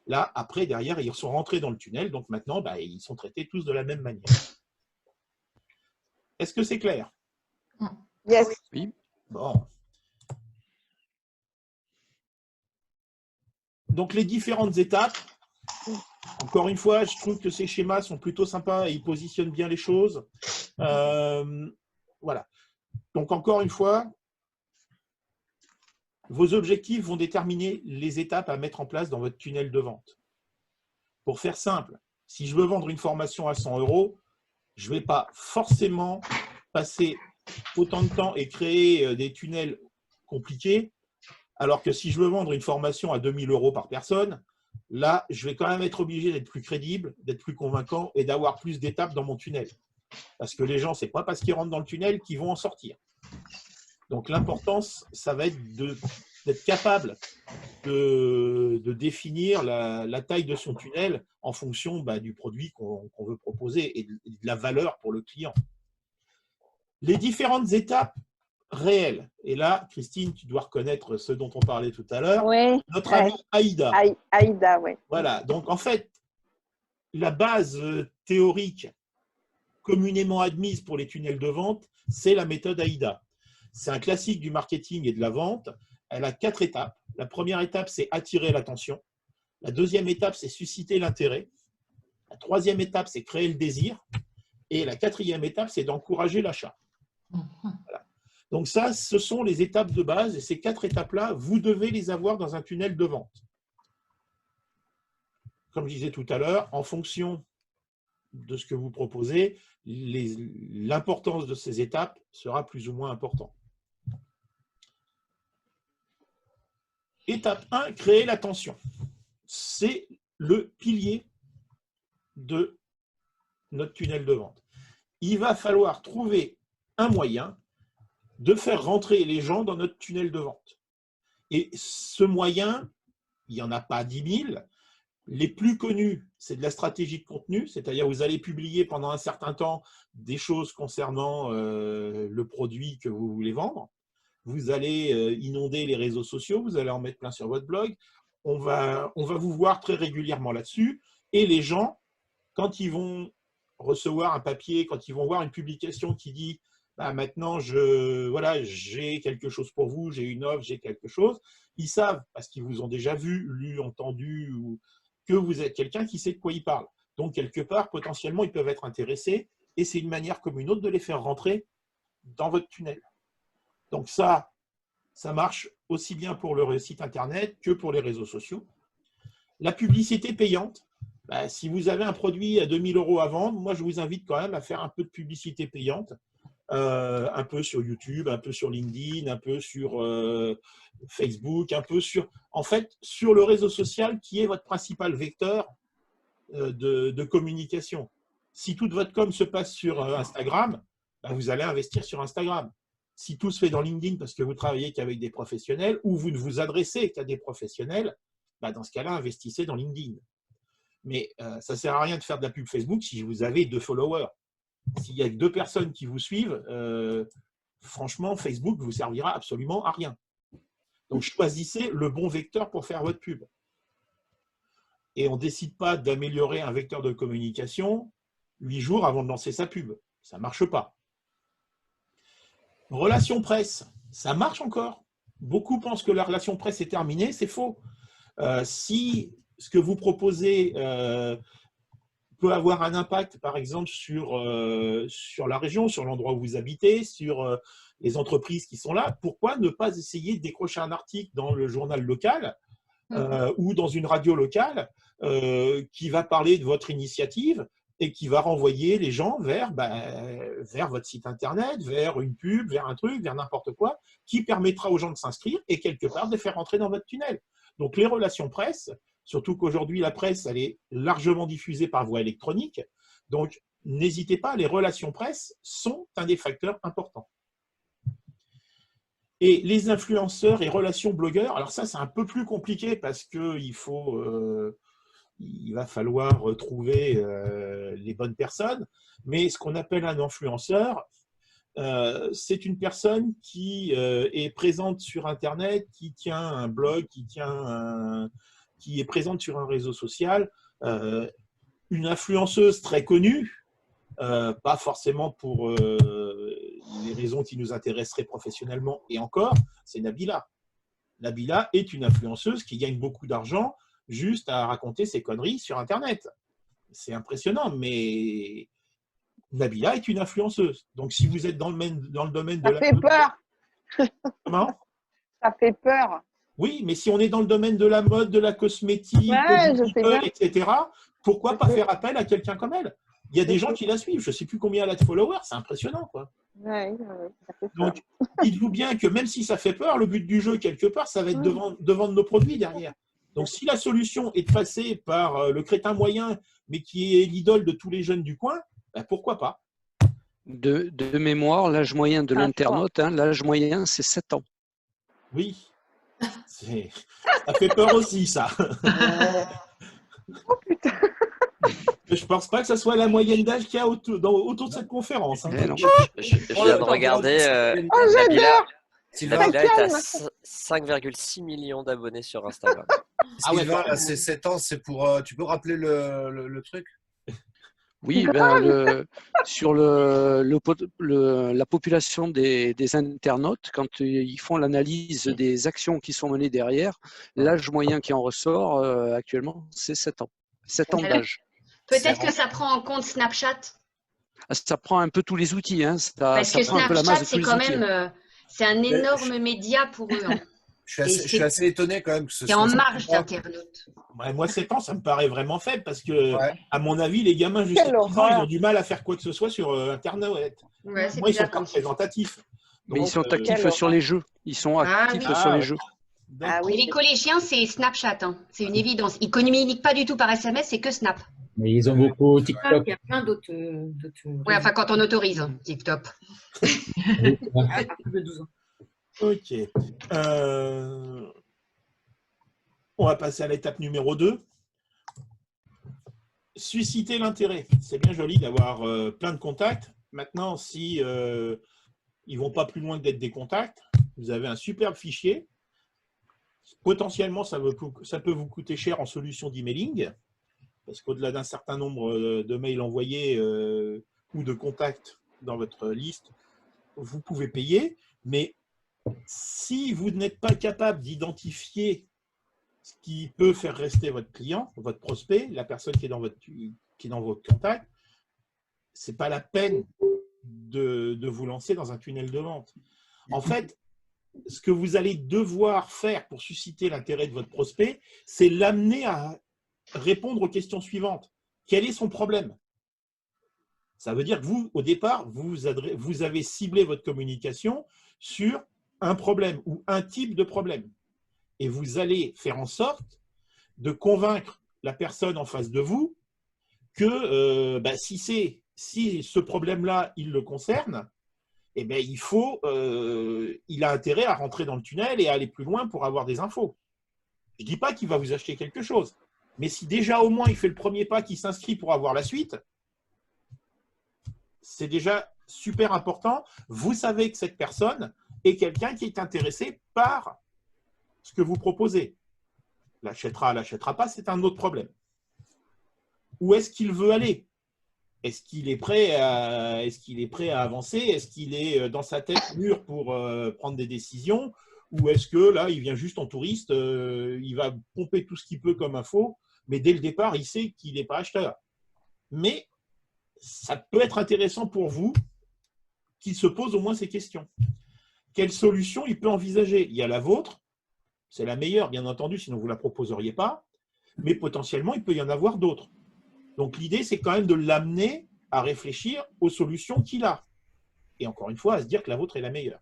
A: là, après, derrière, ils sont rentrés dans le tunnel, donc maintenant, ils sont traités tous de la même manière. Est-ce que c'est clair?
K: Yes.
D: Oui.
A: Bon. Donc, les différentes étapes, encore une fois, je trouve que ces schémas sont plutôt sympas et ils positionnent bien les choses. Voilà. Donc, encore une fois, vos objectifs vont déterminer les étapes à mettre en place dans votre tunnel de vente. Pour faire simple, si je veux vendre une formation à 100 €, je ne vais pas forcément passer autant de temps et créer des tunnels compliqués, alors que si je veux vendre une formation à 2000 € par personne, là, je vais quand même être obligé d'être plus crédible, d'être plus convaincant et d'avoir plus d'étapes dans mon tunnel. Parce que les gens, ce n'est pas parce qu'ils rentrent dans le tunnel qu'ils vont en sortir. Donc, l'importance, ça va être d'être capable de définir la taille de son tunnel en fonction du produit qu'on veut proposer et de la valeur pour le client. Les différentes étapes réelles. Et là, Christine, tu dois reconnaître ce dont on parlait tout à l'heure.
K: Oui.
A: Notre amie Aïda.
K: Aïda, oui.
A: Voilà. Donc, en fait, la base théorique communément admise pour les tunnels de vente, c'est la méthode Aïda. C'est un classique du marketing et de la vente. Elle a 4 étapes. La première étape, c'est attirer l'attention. La deuxième étape, c'est susciter l'intérêt. La troisième étape, c'est créer le désir. Et la quatrième étape, c'est d'encourager l'achat. Voilà. Donc ça, ce sont les étapes de base. Et ces 4 étapes-là, vous devez les avoir dans un tunnel de vente. Comme je disais tout à l'heure, en fonction de ce que vous proposez, l'importance de ces étapes sera plus ou moins importante. Étape 1, créer l'attention. C'est le pilier de notre tunnel de vente. Il va falloir trouver un moyen de faire rentrer les gens dans notre tunnel de vente. Et ce moyen, il n'y en a pas 10 000. Les plus connus, c'est de la stratégie de contenu, c'est-à-dire vous allez publier pendant un certain temps des choses concernant le produit que vous voulez vendre. Vous allez inonder les réseaux sociaux, vous allez en mettre plein sur votre blog. On va vous voir très régulièrement là-dessus. Et les gens, quand ils vont recevoir un papier, quand ils vont voir une publication qui dit maintenant, j'ai quelque chose pour vous, j'ai une offre, j'ai quelque chose, ils savent, parce qu'ils vous ont déjà vu, lu, entendu, que vous êtes quelqu'un qui sait de quoi il parle. Donc, quelque part, potentiellement, ils peuvent être intéressés et c'est une manière comme une autre de les faire rentrer dans votre tunnel. Donc ça marche aussi bien pour le site Internet que pour les réseaux sociaux. La publicité payante, si vous avez un produit à 2000 € à vendre, moi, je vous invite quand même à faire un peu de publicité payante, un peu sur YouTube, un peu sur LinkedIn, un peu sur Facebook, un peu sur le réseau social qui est votre principal vecteur de communication. Si toute votre com se passe sur Instagram, vous allez investir sur Instagram. Si tout se fait dans LinkedIn parce que vous travaillez qu'avec des professionnels ou vous ne vous adressez qu'à des professionnels, dans ce cas-là, investissez dans LinkedIn. Mais ça ne sert à rien de faire de la pub Facebook si vous avez 2 followers. S'il y a 2 personnes qui vous suivent, franchement, Facebook ne vous servira absolument à rien. Donc, choisissez le bon vecteur pour faire votre pub. Et on ne décide pas d'améliorer un vecteur de communication 8 jours avant de lancer sa pub. Ça ne marche pas. Relation presse, ça marche encore. Beaucoup pensent que la relation presse est terminée, c'est faux. Si ce que vous proposez peut avoir un impact, par exemple, sur la région, sur l'endroit où vous habitez, sur les entreprises qui sont là, pourquoi ne pas essayer de décrocher un article dans le journal local ou dans une radio locale qui va parler de votre initiative et qui va renvoyer les gens vers votre site Internet, vers une pub, vers un truc, vers n'importe quoi, qui permettra aux gens de s'inscrire et quelque part de faire rentrer dans votre tunnel. Donc, les relations presse, surtout qu'aujourd'hui, la presse, elle est largement diffusée par voie électronique. Donc, n'hésitez pas, les relations presse sont un des facteurs importants. Et les influenceurs et relations blogueurs, alors ça, c'est un peu plus compliqué parce qu'il va falloir trouver les bonnes personnes. Mais ce qu'on appelle un influenceur, c'est une personne qui est présente sur Internet, qui tient un blog, qui est présente sur un réseau social. Une influenceuse très connue, pas forcément pour les raisons qui nous intéresseraient professionnellement, et encore, c'est Nabila. Nabila est une influenceuse qui gagne beaucoup d'argent juste à raconter ses conneries sur Internet. C'est impressionnant, mais Nabila est une influenceuse. Donc, si vous êtes dans le domaine de la...
K: Ça fait peur.
A: Comment ?
K: Ça fait peur.
A: Oui, mais si on est dans le domaine de la mode, de la cosmétique,
K: Ouais,
A: du
K: je sais
A: people,
K: bien.
A: etc., pourquoi pas faire appel à quelqu'un comme elle ? Il y a des gens qui la suivent. Je ne sais plus combien elle a de followers. C'est impressionnant, quoi.
K: Ouais, ça fait peur.
A: Donc, dites-vous bien que même si ça fait peur, le but du jeu, quelque part, ça va être de vendre nos produits derrière. Donc, si la solution est de passer par le crétin moyen, mais qui est l'idole de tous les jeunes du coin, ben pourquoi pas ?
D: De mémoire, l'âge moyen de l'internaute, l'âge moyen, c'est 7 ans.
A: Oui. Ça fait peur aussi, ça.
K: Oh putain.
A: Je pense pas que ce soit la moyenne d'âge qu'il y a autour de cette conférence. Hein.
L: Je viens de regarder. Nabila est à 5,6 millions d'abonnés sur Instagram.
H: Sylvain, là, c'est 7 ans, c'est pour. Tu peux rappeler le truc?
D: Oui, sur la population des internautes, quand ils font l'analyse des actions qui sont menées derrière, l'âge moyen qui en ressort actuellement, c'est 7 ans. 7 ans d'âge.
I: Peut-être que ça prend en compte Snapchat.
D: Ça prend un peu tous les outils. Hein.
I: Parce que
D: prend un peu la masse
I: Snapchat,
D: de tous
I: c'est
D: les
I: quand
D: outils.
I: même c'est un énorme média pour eux. Hein.
H: Je suis assez étonné quand même que ce
I: soit. C'est en marge d'internautes.
A: Ouais, moi, 7 ans, ça me paraît vraiment faible parce que, à mon avis, les gamins jusqu'à 10 ans, ils ont du mal à faire quoi que ce soit sur Internet.
I: Ouais,
A: moi, ils sont pas représentatifs.
D: Mais ils sont actifs sur les jeux. Ils sont actifs sur les jeux.
I: Et les collégiens, c'est Snapchat. Hein. C'est une évidence. Ils ne communiquent pas du tout par SMS, c'est que Snap.
M: Mais ils ont beaucoup TikTok.
B: Il y a plein d'autres.
I: Oui, enfin, quand on autorise TikTok.
B: À partir de 12 ans.
A: Ok. On va passer à l'étape numéro 2. Susciter l'intérêt. C'est bien joli d'avoir plein de contacts. Maintenant, si ils ne vont pas plus loin que d'être des contacts, vous avez un superbe fichier. Potentiellement, ça peut vous coûter cher en solution d'emailing, parce qu'au-delà d'un certain nombre de mails envoyés ou de contacts dans votre liste, vous pouvez payer. Mais si vous n'êtes pas capable d'identifier ce qui peut faire rester votre client, votre prospect, la personne qui est dans votre contact, ce n'est pas la peine de vous lancer dans un tunnel de vente. En fait, ce que vous allez devoir faire pour susciter l'intérêt de votre prospect, c'est l'amener à répondre aux questions suivantes. Quel est son problème? Ça veut dire que vous, au départ, vous avez ciblé votre communication sur un problème ou un type de problème. Et vous allez faire en sorte de convaincre la personne en face de vous que si ce problème-là, il le concerne, eh bien, il a intérêt à rentrer dans le tunnel et à aller plus loin pour avoir des infos. Je ne dis pas qu'il va vous acheter quelque chose, mais si déjà au moins il fait le premier pas, qu'il s'inscrit pour avoir la suite, c'est déjà super important. Vous savez que cette personne est quelqu'un qui est intéressé par ce que vous proposez. L'achètera pas, c'est un autre problème. Où est-ce qu'il veut aller? Est-ce qu'il est prêt à avancer? Est-ce qu'il est dans sa tête mûr pour prendre des décisions? Ou est-ce que là, il vient juste en touriste, il va pomper tout ce qu'il peut comme info, mais dès le départ, il sait qu'il n'est pas acheteur. Mais ça peut être intéressant pour vous qu'il se pose au moins ces questions. Quelle solution il peut envisager? Il y a la vôtre, c'est la meilleure, bien entendu, sinon vous ne la proposeriez pas, mais potentiellement, il peut y en avoir d'autres. Donc, l'idée, c'est quand même de l'amener à réfléchir aux solutions qu'il a. Et encore une fois, à se dire que la vôtre est la meilleure.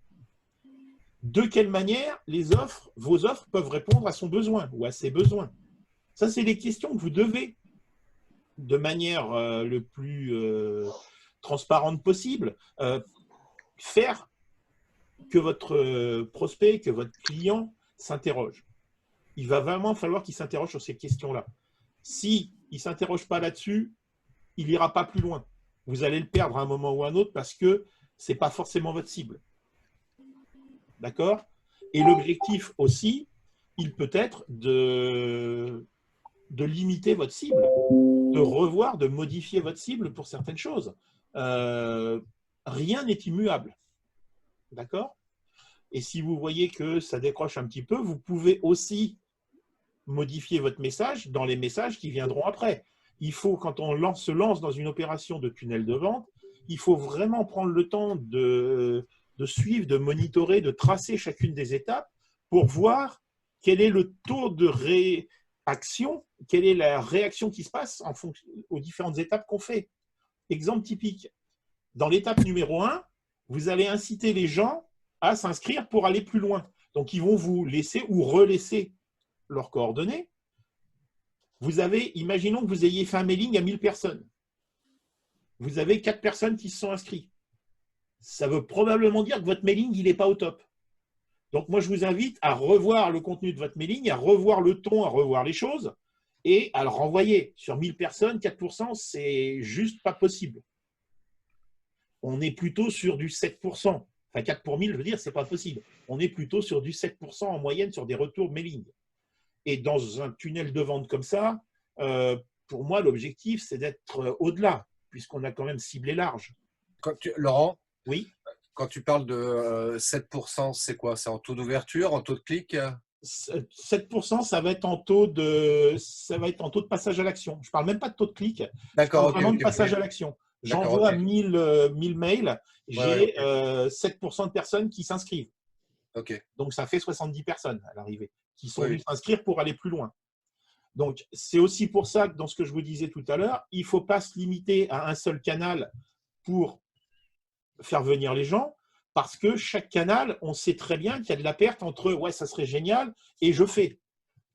A: De quelle manière vos offres peuvent répondre à son besoin ou à ses besoins? Ça, c'est les questions que vous devez, de manière le plus transparente possible, faire que votre prospect, que votre client s'interroge. Il va vraiment falloir qu'il s'interroge sur ces questions-là. S'il ne s'interroge pas là-dessus, il n'ira pas plus loin. Vous allez le perdre à un moment ou à un autre parce que ce n'est pas forcément votre cible. D'accord? Et l'objectif aussi, il peut être de limiter votre cible, de revoir, de modifier votre cible pour certaines choses. Rien n'est immuable. D'accord? Et si vous voyez que ça décroche un petit peu, vous pouvez aussi modifier votre message dans les messages qui viendront après. Il faut, quand on se lance dans une opération de tunnel de vente, il faut vraiment prendre le temps de suivre, de monitorer, de tracer chacune des étapes pour voir quel est le taux de réaction, quelle est la réaction qui se passe en fonction aux différentes étapes qu'on fait. Exemple typique, dans l'étape numéro 1, vous allez inciter les gens à s'inscrire pour aller plus loin. Donc, ils vont vous laisser ou relaisser leurs coordonnées. Vous avez, imaginons que vous ayez fait un mailing à 1000 personnes. Vous avez 4 personnes qui se sont inscrites. Ça veut probablement dire que votre mailing, il n'est pas au top. Donc, moi, je vous invite à revoir le contenu de votre mailing, à revoir le ton, à revoir les choses et à le renvoyer. Sur 1000 personnes, 4%, c'est juste pas possible. On est plutôt sur du 7%. Enfin, 4 pour 1000, je veux dire, c'est pas possible. On est plutôt sur du 7% en moyenne sur des retours mailing. Et dans un tunnel de vente comme ça, pour moi, l'objectif, c'est d'être au-delà, puisqu'on a quand même ciblé large.
H: Laurent?
A: Oui.
H: Quand tu parles de 7%, c'est quoi? C'est en taux d'ouverture, en taux de clic?
A: 7%, ça va être en taux de passage à l'action. Je ne parle même pas de taux de clic.
H: D'accord.
A: Je parle vraiment de passage à l'action. J'envoie 1000 mails, j'ai 7% de personnes qui s'inscrivent.
H: Okay.
A: Donc, ça fait 70 personnes à l'arrivée qui sont venues s'inscrire pour aller plus loin. Donc, c'est aussi pour ça que dans ce que je vous disais tout à l'heure, il ne faut pas se limiter à un seul canal pour faire venir les gens, parce que chaque canal, on sait très bien qu'il y a de la perte entre « ouais, ça serait génial » et « je fais ».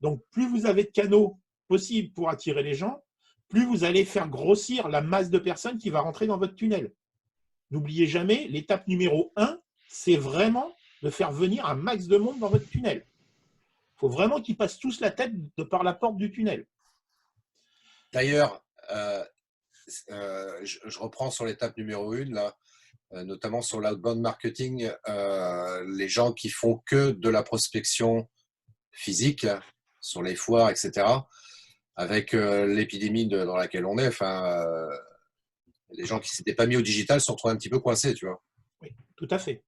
A: Donc, plus vous avez de canaux possibles pour attirer les gens, plus vous allez faire grossir la masse de personnes qui va rentrer dans votre tunnel. N'oubliez jamais, l'étape numéro 1, c'est vraiment de faire venir un max de monde dans votre tunnel. Il faut vraiment qu'ils passent tous la tête par la porte du tunnel.
H: D'ailleurs, je reprends sur l'étape numéro 1, là, notamment sur l'outbound marketing, les gens qui font que de la prospection physique, sur les foires, etc., avec l'épidémie dans laquelle on est, les gens qui ne s'étaient pas mis au digital se sont retrouvés un petit peu coincés, tu vois.
A: Oui, tout à fait.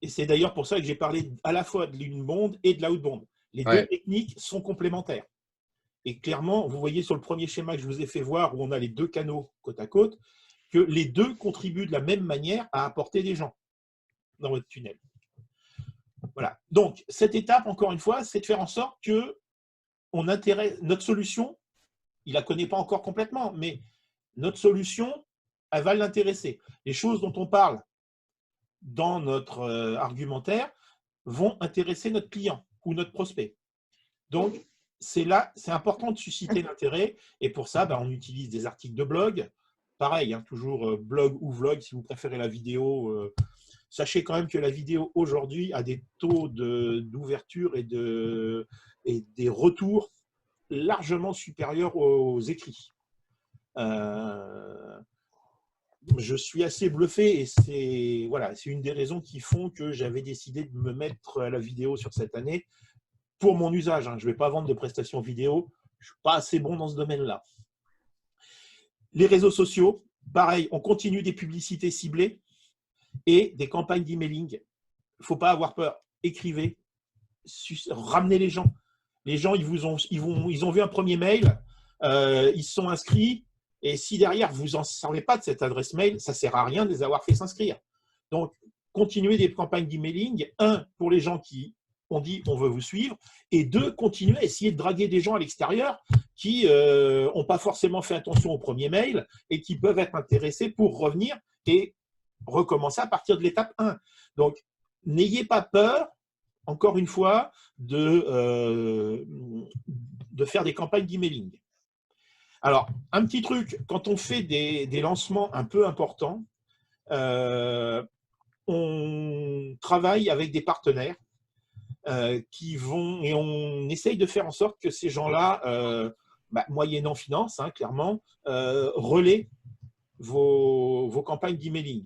A: Et c'est d'ailleurs pour ça que j'ai parlé à la fois de l'inbound et de l'outbound. Les deux techniques sont complémentaires. Et clairement, vous voyez sur le premier schéma que je vous ai fait voir, où on a les deux canaux côte à côte, que les deux contribuent de la même manière à apporter des gens dans votre tunnel. Voilà. Donc, cette étape, encore une fois, c'est de faire en sorte que notre solution, il ne la connaît pas encore complètement, mais notre solution, elle va l'intéresser. Les choses dont on parle dans notre argumentaire vont intéresser notre client ou notre prospect. Donc, c'est important de susciter l'intérêt et pour ça, on utilise des articles de blog. Pareil, toujours blog ou vlog si vous préférez la vidéo. Sachez quand même que la vidéo aujourd'hui a des taux d'ouverture et des retours largement supérieurs aux écrits. Je suis assez bluffé et c'est une des raisons qui font que j'avais décidé de me mettre à la vidéo sur cette année pour mon usage. Je ne vais pas vendre de prestations vidéo, je ne suis pas assez bon dans ce domaine-là. Les réseaux sociaux, pareil, on continue des publicités ciblées et des campagnes d'emailing. Il ne faut pas avoir peur. Écrivez, ramenez les gens. Les gens, ils ont vu un premier mail, ils se sont inscrits. Et si derrière, vous n'en servez pas de cette adresse mail, ça ne sert à rien de les avoir fait s'inscrire. Donc, continuez des campagnes d'emailing. 1, pour les gens qui ont dit « on veut vous suivre ». Et 2, continuez à essayer de draguer des gens à l'extérieur qui n'ont pas forcément fait attention au premier mail et qui peuvent être intéressés pour revenir et recommencer à partir de l'étape 1. Donc, n'ayez pas peur, encore une fois, de faire des campagnes d'emailing. Alors, un petit truc, quand on fait des lancements un peu importants, on on travaille avec des partenaires qui vont, et on essaye de faire en sorte que ces gens-là, moyennant finance, hein, clairement, relaient vos campagnes d'emailing.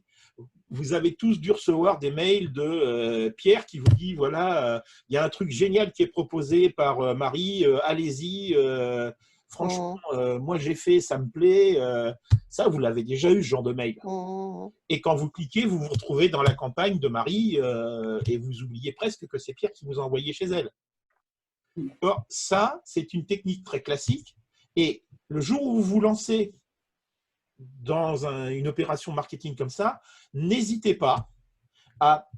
A: Vous avez tous dû recevoir des mails de Pierre qui vous dit, voilà, il y a un truc génial qui est proposé par Marie, allez-y, franchement, moi j'ai fait, ça me plaît. Ça, vous l'avez déjà eu, ce genre de mail. Et quand vous cliquez, vous vous retrouvez dans la campagne de Marie et vous oubliez presque que c'est Pierre qui vous a envoyé chez elle. Or, ça, c'est une technique très classique. Et le jour où vous vous lancez dans une opération marketing comme ça, n'hésitez pas à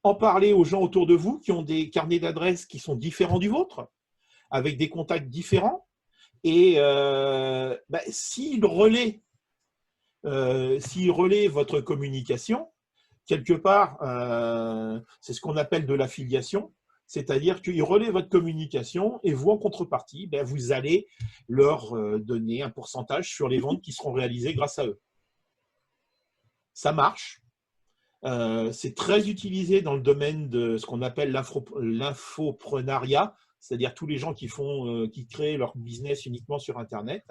A: en parler aux gens autour de vous qui ont des carnets d'adresses qui sont différents du vôtre, avec des contacts différents. Et s'ils relaient votre communication, quelque part, c'est ce qu'on appelle de l'affiliation, c'est-à-dire qu'ils relaient votre communication et vous, en contrepartie, vous allez leur donner un pourcentage sur les ventes qui seront réalisées grâce à eux. Ça marche. C'est très utilisé dans le domaine de ce qu'on appelle l'infoprenariat, c'est-à-dire tous les gens qui créent leur business uniquement sur Internet.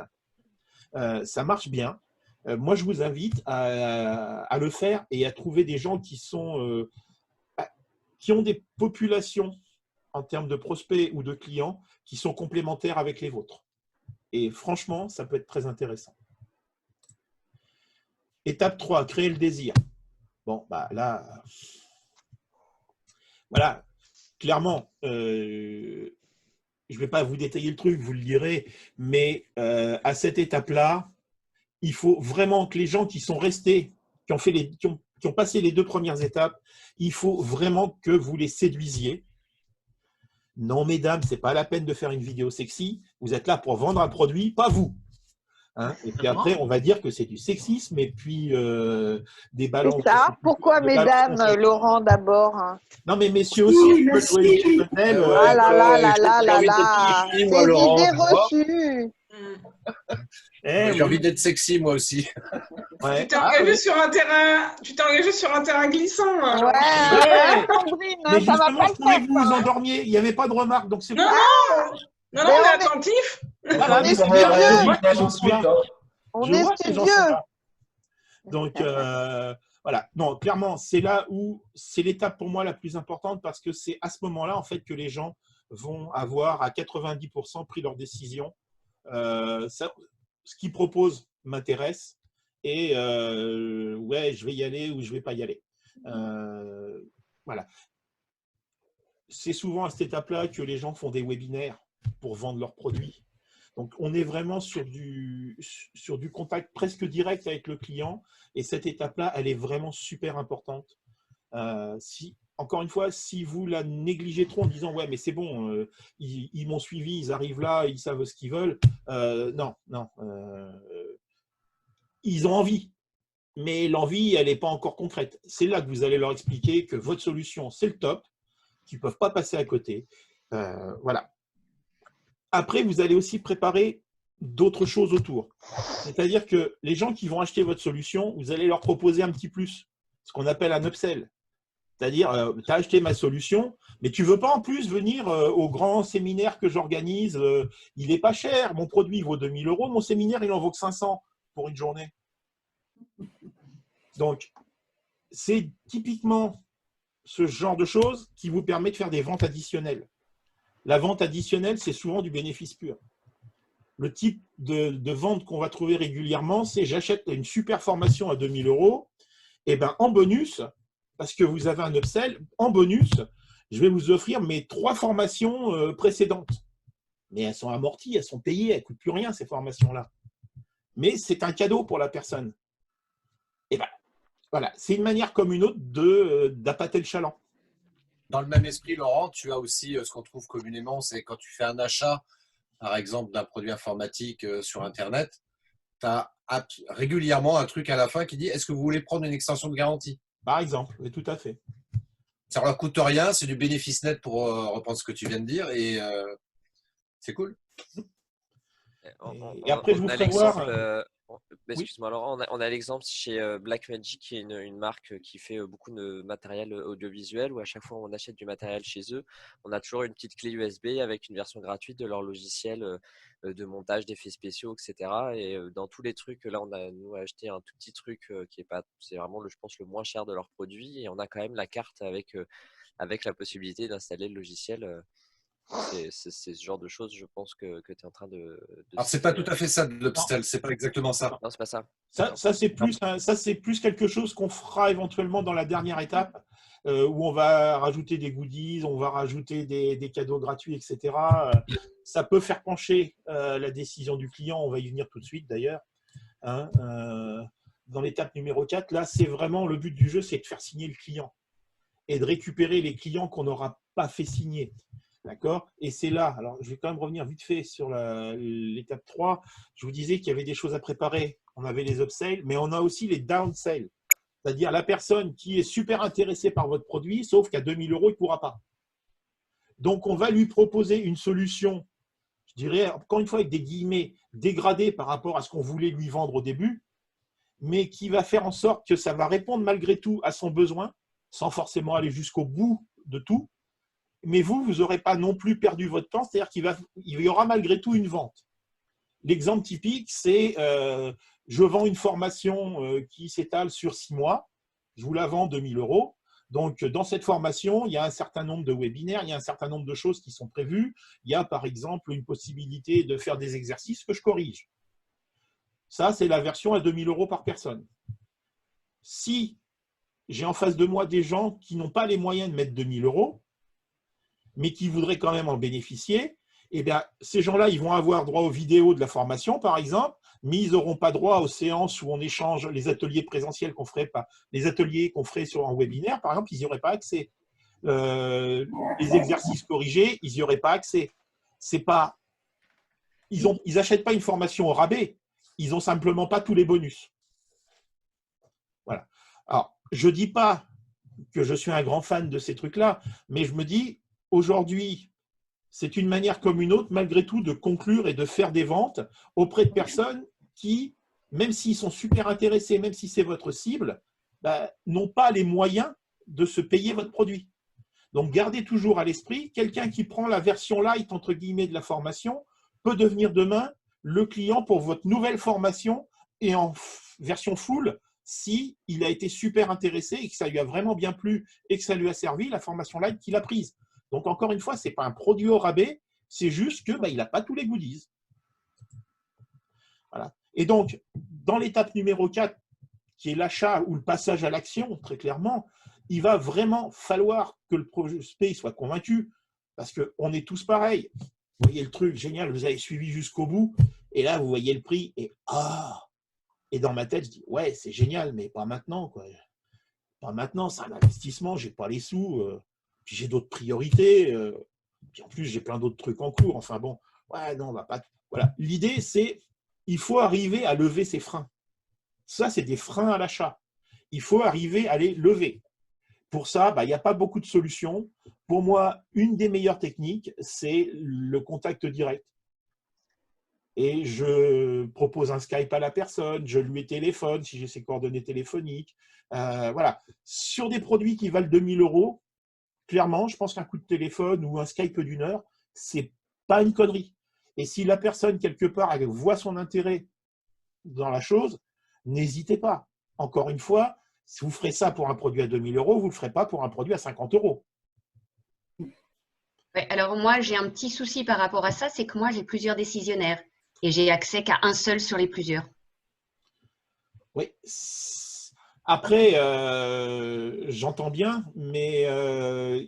A: Ça marche bien. Moi, je vous invite à le faire et à trouver des gens qui ont des populations en termes de prospects ou de clients qui sont complémentaires avec les vôtres. Et franchement, ça peut être très intéressant. Étape 3, créer le désir. Bon, là, voilà, clairement, je ne vais pas vous détailler le truc, vous le lirez, mais à cette étape-là, il faut vraiment que les gens qui sont restés, qui ont passé les 2 premières étapes, il faut vraiment que vous les séduisiez. Non, mesdames, ce n'est pas la peine de faire une vidéo sexy. Vous êtes là pour vendre un produit, pas vous. Hein, et puis après, on va dire que c'est du sexisme et puis des balances.
K: C'est ça. Pourquoi mesdames, Laurent, d'abord?
A: Non, mais messieurs aussi.
K: Ah là là là là là là. C'est l'idée reçue.
H: J'ai envie d'être sexy, moi aussi.
J: Ouais. Tu t'es engagé sur un terrain glissant.
K: Ouais, Sandrine,
A: mais
K: ça va pas
A: je trouvais que vous vous endormiez. Il n'y avait pas de remarque, donc c'est
J: non, on est attentif.
A: Voilà,
K: on est studieux.
A: Donc, voilà. Non, clairement, c'est là où c'est l'étape pour moi la plus importante parce que c'est à ce moment-là, en fait, que les gens vont avoir à 90% pris leur décision. Ce qu'ils proposent m'intéresse et ouais, je vais y aller ou je ne vais pas y aller. Voilà. C'est souvent à cette étape-là que les gens font des webinaires pour vendre leurs produits. Donc, on est vraiment sur du contact presque direct avec le client et cette étape-là, elle est vraiment super importante. Encore une fois, si vous la négligez trop en disant « ouais, mais c'est bon, ils m'ont suivi, ils arrivent là, ils savent ce qu'ils veulent », non. Ils ont envie, mais l'envie, elle n'est pas encore concrète. C'est là que vous allez leur expliquer que votre solution, c'est le top, qu'ils ne peuvent pas passer à côté. Voilà. Après, vous allez aussi préparer d'autres choses autour. C'est-à-dire que les gens qui vont acheter votre solution, vous allez leur proposer un petit plus, ce qu'on appelle un upsell. C'est-à-dire, tu as acheté ma solution, mais tu ne veux pas en plus venir au grand séminaire que j'organise. Il n'est pas cher, mon produit vaut 2 000 €, mon séminaire, il en vaut que 500 pour une journée. Donc, c'est typiquement ce genre de choses qui vous permet de faire des ventes additionnelles. La vente additionnelle, c'est souvent du bénéfice pur. Le type de vente qu'on va trouver régulièrement, c'est j'achète une super formation à 2 000 €, et ben en bonus, parce que vous avez un upsell, en bonus, je vais vous offrir mes 3 formations précédentes. Mais elles sont amorties, elles sont payées, elles ne coûtent plus rien, ces formations-là. Mais c'est un cadeau pour la personne. Et ben voilà, c'est une manière comme une autre d'appâter le chaland.
H: Dans le même esprit, Laurent, tu as aussi ce qu'on trouve communément, c'est quand tu fais un achat, par exemple, d'un produit informatique sur Internet, tu as régulièrement un truc à la fin qui dit « Est-ce que vous voulez prendre une extension de garantie ?»
A: Par exemple, oui, tout à fait.
H: Ça ne leur coûte rien, c'est du bénéfice net pour reprendre ce que tu viens de dire et c'est cool.
A: Et après, je vous ferai voir…
L: excuse-moi, Laurent, on a l'exemple chez Blackmagic, qui est une marque qui fait beaucoup de matériel audiovisuel, où à chaque fois on achète du matériel chez eux, on a toujours une petite clé USB avec une version gratuite de leur logiciel de montage d'effets spéciaux, etc. Et dans tous les trucs, là, on a nous acheté un tout petit truc qui est pas, c'est vraiment, je pense, le moins cher de leurs produits, et on a quand même la carte avec la possibilité d'installer le logiciel. C'est ce genre de choses, je pense, que tu es en train de
H: Alors, c'est pas tout à fait ça de l'upsell, c'est pas exactement ça.
L: Non, c'est pas ça.
A: Ça, c'est plus quelque chose qu'on fera éventuellement dans la dernière étape, où on va rajouter des goodies, on va rajouter des cadeaux gratuits, etc. Ça peut faire pencher la décision du client, on va y venir tout de suite d'ailleurs. Hein, dans l'étape numéro 4, là, c'est vraiment le but du jeu, c'est de faire signer le client et de récupérer les clients qu'on n'aura pas fait signer. D'accord? Et c'est là, alors je vais quand même revenir vite fait sur l'étape 3. Je vous disais qu'il y avait des choses à préparer. On avait les upsells, mais on a aussi les downsells. C'est-à-dire la personne qui est super intéressée par votre produit, sauf qu'à 2 000 €, il ne pourra pas. Donc, on va lui proposer une solution, je dirais, encore une fois, avec des guillemets, dégradée par rapport à ce qu'on voulait lui vendre au début, mais qui va faire en sorte que ça va répondre malgré tout à son besoin, sans forcément aller jusqu'au bout de tout. Mais vous n'aurez pas non plus perdu votre temps, c'est-à-dire qu'il y aura malgré tout une vente. L'exemple typique, c'est je vends une formation qui s'étale sur 6 mois, je vous la vends 2 000 €. Donc, dans cette formation, il y a un certain nombre de webinaires, il y a un certain nombre de choses qui sont prévues. Il y a par exemple une possibilité de faire des exercices que je corrige. Ça, c'est la version à 2 000 € par personne. Si j'ai en face de moi des gens qui n'ont pas les moyens de mettre 2 000 €, mais qui voudraient quand même en bénéficier, eh bien, ces gens-là, ils vont avoir droit aux vidéos de la formation, par exemple, mais ils n'auront pas droit aux séances où on échange les ateliers présentiels qu'on ferait pas, les ateliers qu'on ferait sur un webinaire, par exemple, ils n'y auraient pas accès. Les exercices corrigés, ils n'y auraient pas accès. C'est pas, ils n'achètent pas une formation au rabais, ils n'ont simplement pas tous les bonus. Voilà. Alors, je ne dis pas que je suis un grand fan de ces trucs-là, mais je me dis, aujourd'hui, c'est une manière comme une autre, malgré tout, de conclure et de faire des ventes auprès de personnes qui, même s'ils sont super intéressés, même si c'est votre cible, n'ont pas les moyens de se payer votre produit. Donc, gardez toujours à l'esprit, quelqu'un qui prend la version light, entre guillemets, de la formation, peut devenir demain le client pour votre nouvelle formation et en version full, si il a été super intéressé et que ça lui a vraiment bien plu et que ça lui a servi, la formation light qu'il a prise. Donc, encore une fois, ce n'est pas un produit au rabais, c'est juste qu'il n'a pas tous les goodies. Voilà. Et donc, dans l'étape numéro 4, qui est l'achat ou le passage à l'action, très clairement, il va vraiment falloir que le prospect soit convaincu, parce qu'on est tous pareils. Vous voyez le truc, génial, vous avez suivi jusqu'au bout, et là, vous voyez le prix, et et dans ma tête, je dis, ouais, c'est génial, mais pas maintenant, quoi. Pas maintenant, c'est un investissement, je n'ai pas les sous. Puis j'ai d'autres priorités, puis en plus j'ai plein d'autres trucs en cours. Enfin bon, ouais, non, on va pas. Voilà. L'idée, c'est il faut arriver à lever ces freins. Ça, c'est des freins à l'achat. Il faut arriver à les lever. Pour ça, il n'y a pas beaucoup de solutions. Pour moi, une des meilleures techniques, c'est le contact direct. Et je propose un Skype à la personne, je lui téléphone si j'ai ses coordonnées téléphoniques. Voilà. Sur des produits qui valent 2 000 €, clairement, je pense qu'un coup de téléphone ou un Skype d'1 heure, c'est pas une connerie. Et si la personne, quelque part, elle voit son intérêt dans la chose, n'hésitez pas. Encore une fois, si vous ferez ça pour un produit à 2 000 €, vous ne le ferez pas pour un produit à 50 €.
I: Ouais, alors moi, j'ai un petit souci par rapport à ça, c'est que moi, j'ai plusieurs décisionnaires et j'ai accès qu'à un seul sur les plusieurs.
A: Oui. Après, j'entends bien, mais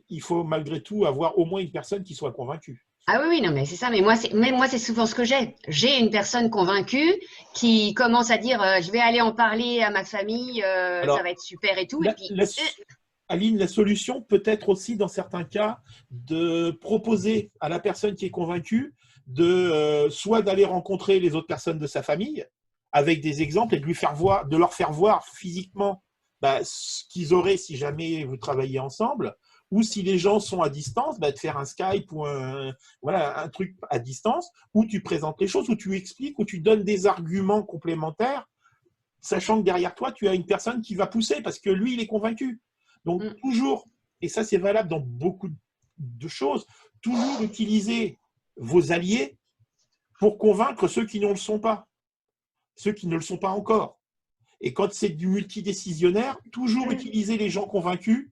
A: il faut malgré tout avoir au moins une personne qui soit convaincue.
I: Ah oui, non, mais c'est ça. Mais moi, c'est souvent ce que j'ai. J'ai une personne convaincue qui commence à dire je vais aller en parler à ma famille,
A: Alors,
I: ça va être super et tout. Et puis,
A: Aline, la solution peut être aussi, dans certains cas, de proposer à la personne qui est convaincue soit d'aller rencontrer les autres personnes de sa famille avec des exemples et de leur faire voir physiquement ce qu'ils auraient si jamais vous travailliez ensemble, ou si les gens sont à distance, de faire un Skype ou un truc à distance où tu présentes les choses, où tu expliques, où tu donnes des arguments complémentaires sachant que derrière toi, tu as une personne qui va pousser parce que lui, il est convaincu. Donc, toujours, et ça c'est valable dans beaucoup de choses, toujours utiliser vos alliés pour convaincre ceux qui ne le sont pas, ceux qui ne le sont pas encore. Et quand c'est du multidécisionnaire, toujours utiliser les gens convaincus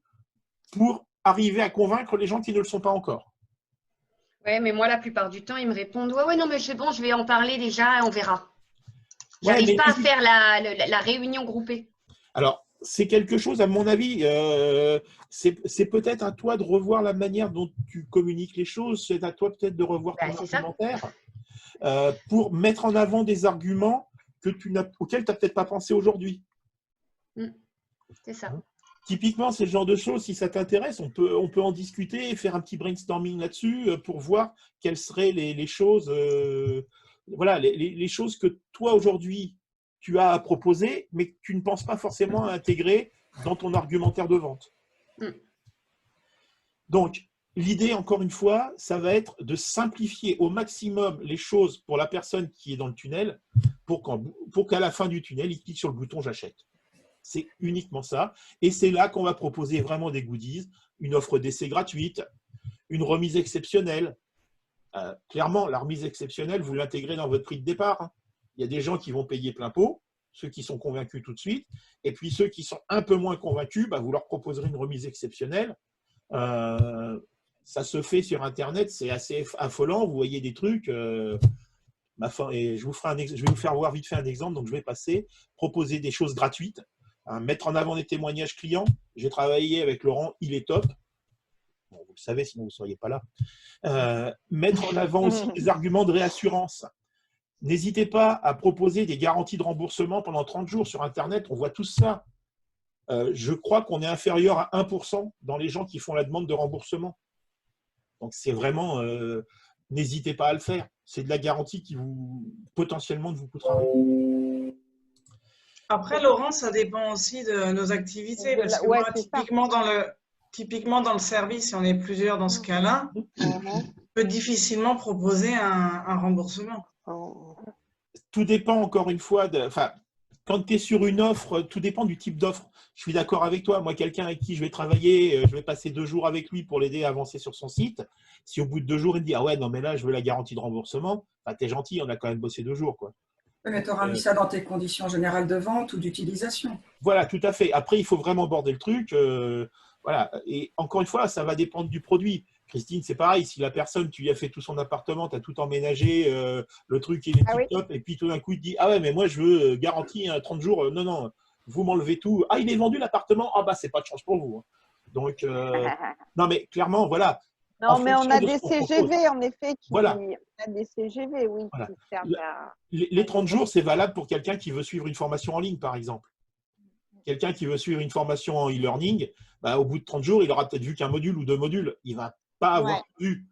A: pour arriver à convaincre les gens qui ne le sont pas encore.
I: Ouais, mais moi, la plupart du temps, ils me répondent ouais, non, mais c'est bon, je vais en parler déjà, on verra. J'arrive pas à faire la réunion groupée.
A: Alors, c'est quelque chose, à mon avis, c'est peut-être à toi de revoir la manière dont tu communiques les choses, c'est à toi peut-être de revoir ton argumentaire pour mettre en avant des arguments auxquels tu n'as peut-être pas pensé aujourd'hui.
I: C'est ça.
A: Typiquement, c'est le genre de choses, si ça t'intéresse, on peut en discuter et faire un petit brainstorming là-dessus pour voir quelles seraient les choses, voilà, les choses que toi, aujourd'hui, tu as à proposer, mais que tu ne penses pas forcément à intégrer dans ton argumentaire de vente. Donc, l'idée, encore une fois, ça va être de simplifier au maximum les choses pour la personne qui est dans le tunnel pour qu'à la fin du tunnel, il clique sur le bouton « J'achète ». C'est uniquement ça. Et c'est là qu'on va proposer vraiment des goodies, une offre d'essai gratuite, une remise exceptionnelle. Clairement, la remise exceptionnelle, vous l'intégrez dans votre prix de départ. Il y a des gens qui vont payer plein pot, ceux qui sont convaincus tout de suite. Et puis ceux qui sont un peu moins convaincus, vous leur proposerez une remise exceptionnelle. Ça se fait sur Internet, c'est assez affolant. Vous voyez des trucs. Et je vais vous faire voir vite fait un exemple. Donc, je vais passer, proposer des choses gratuites. Mettre en avant des témoignages clients. J'ai travaillé avec Laurent, il est top. Bon, vous le savez, sinon vous ne seriez pas là. Mettre en avant aussi des arguments de réassurance. N'hésitez pas à proposer des garanties de remboursement pendant 30 jours sur Internet. On voit tout ça. Je crois qu'on est inférieur à 1% dans les gens qui font la demande de remboursement. Donc, c'est vraiment… n'hésitez pas à le faire. C'est de la garantie qui potentiellement ne vous coûtera rien.
J: Après, Laurent, ça dépend aussi de nos activités. Parce que moi, typiquement dans le service, si on est plusieurs dans ce cas-là, on peut difficilement proposer un remboursement.
A: Tout dépend, encore une fois, quand tu es sur une offre, tout dépend du type d'offre. Je suis d'accord avec toi. Moi, quelqu'un avec qui je vais travailler, je vais passer 2 jours avec lui pour l'aider à avancer sur son site. Si au bout de 2 jours, il me dit « Ah ouais, non, mais là, je veux la garantie de remboursement », t'es gentil, on a quand même bossé 2 jours, quoi.
C: Mais tu auras mis ça dans tes conditions générales de vente ou d'utilisation.
A: Voilà, tout à fait. Après, il faut vraiment border le truc. Voilà. Et encore une fois, ça va dépendre du produit. Christine, c'est pareil. Si la personne, tu lui as fait tout son appartement, tu as tout emménagé, le truc, il est top, et puis tout d'un coup, il te dit « Ah ouais, mais moi, je veux garantie 30 jours. Non, non, vous m'enlevez tout. Ah, il est vendu l'appartement. Ah, bah, c'est pas de chance pour vous. » Donc, non, mais clairement, voilà.
K: Non, mais on a des CGV, en effet.
A: Voilà.
K: On a des CGV, oui.
A: Voilà.
K: Qui servent à…
A: Les 30 jours, c'est valable pour quelqu'un qui veut suivre une formation en ligne, par exemple. Quelqu'un qui veut suivre une formation en e-learning, au bout de 30 jours, il aura peut-être vu qu'un module ou 2 modules. Il ne va pas avoir vu.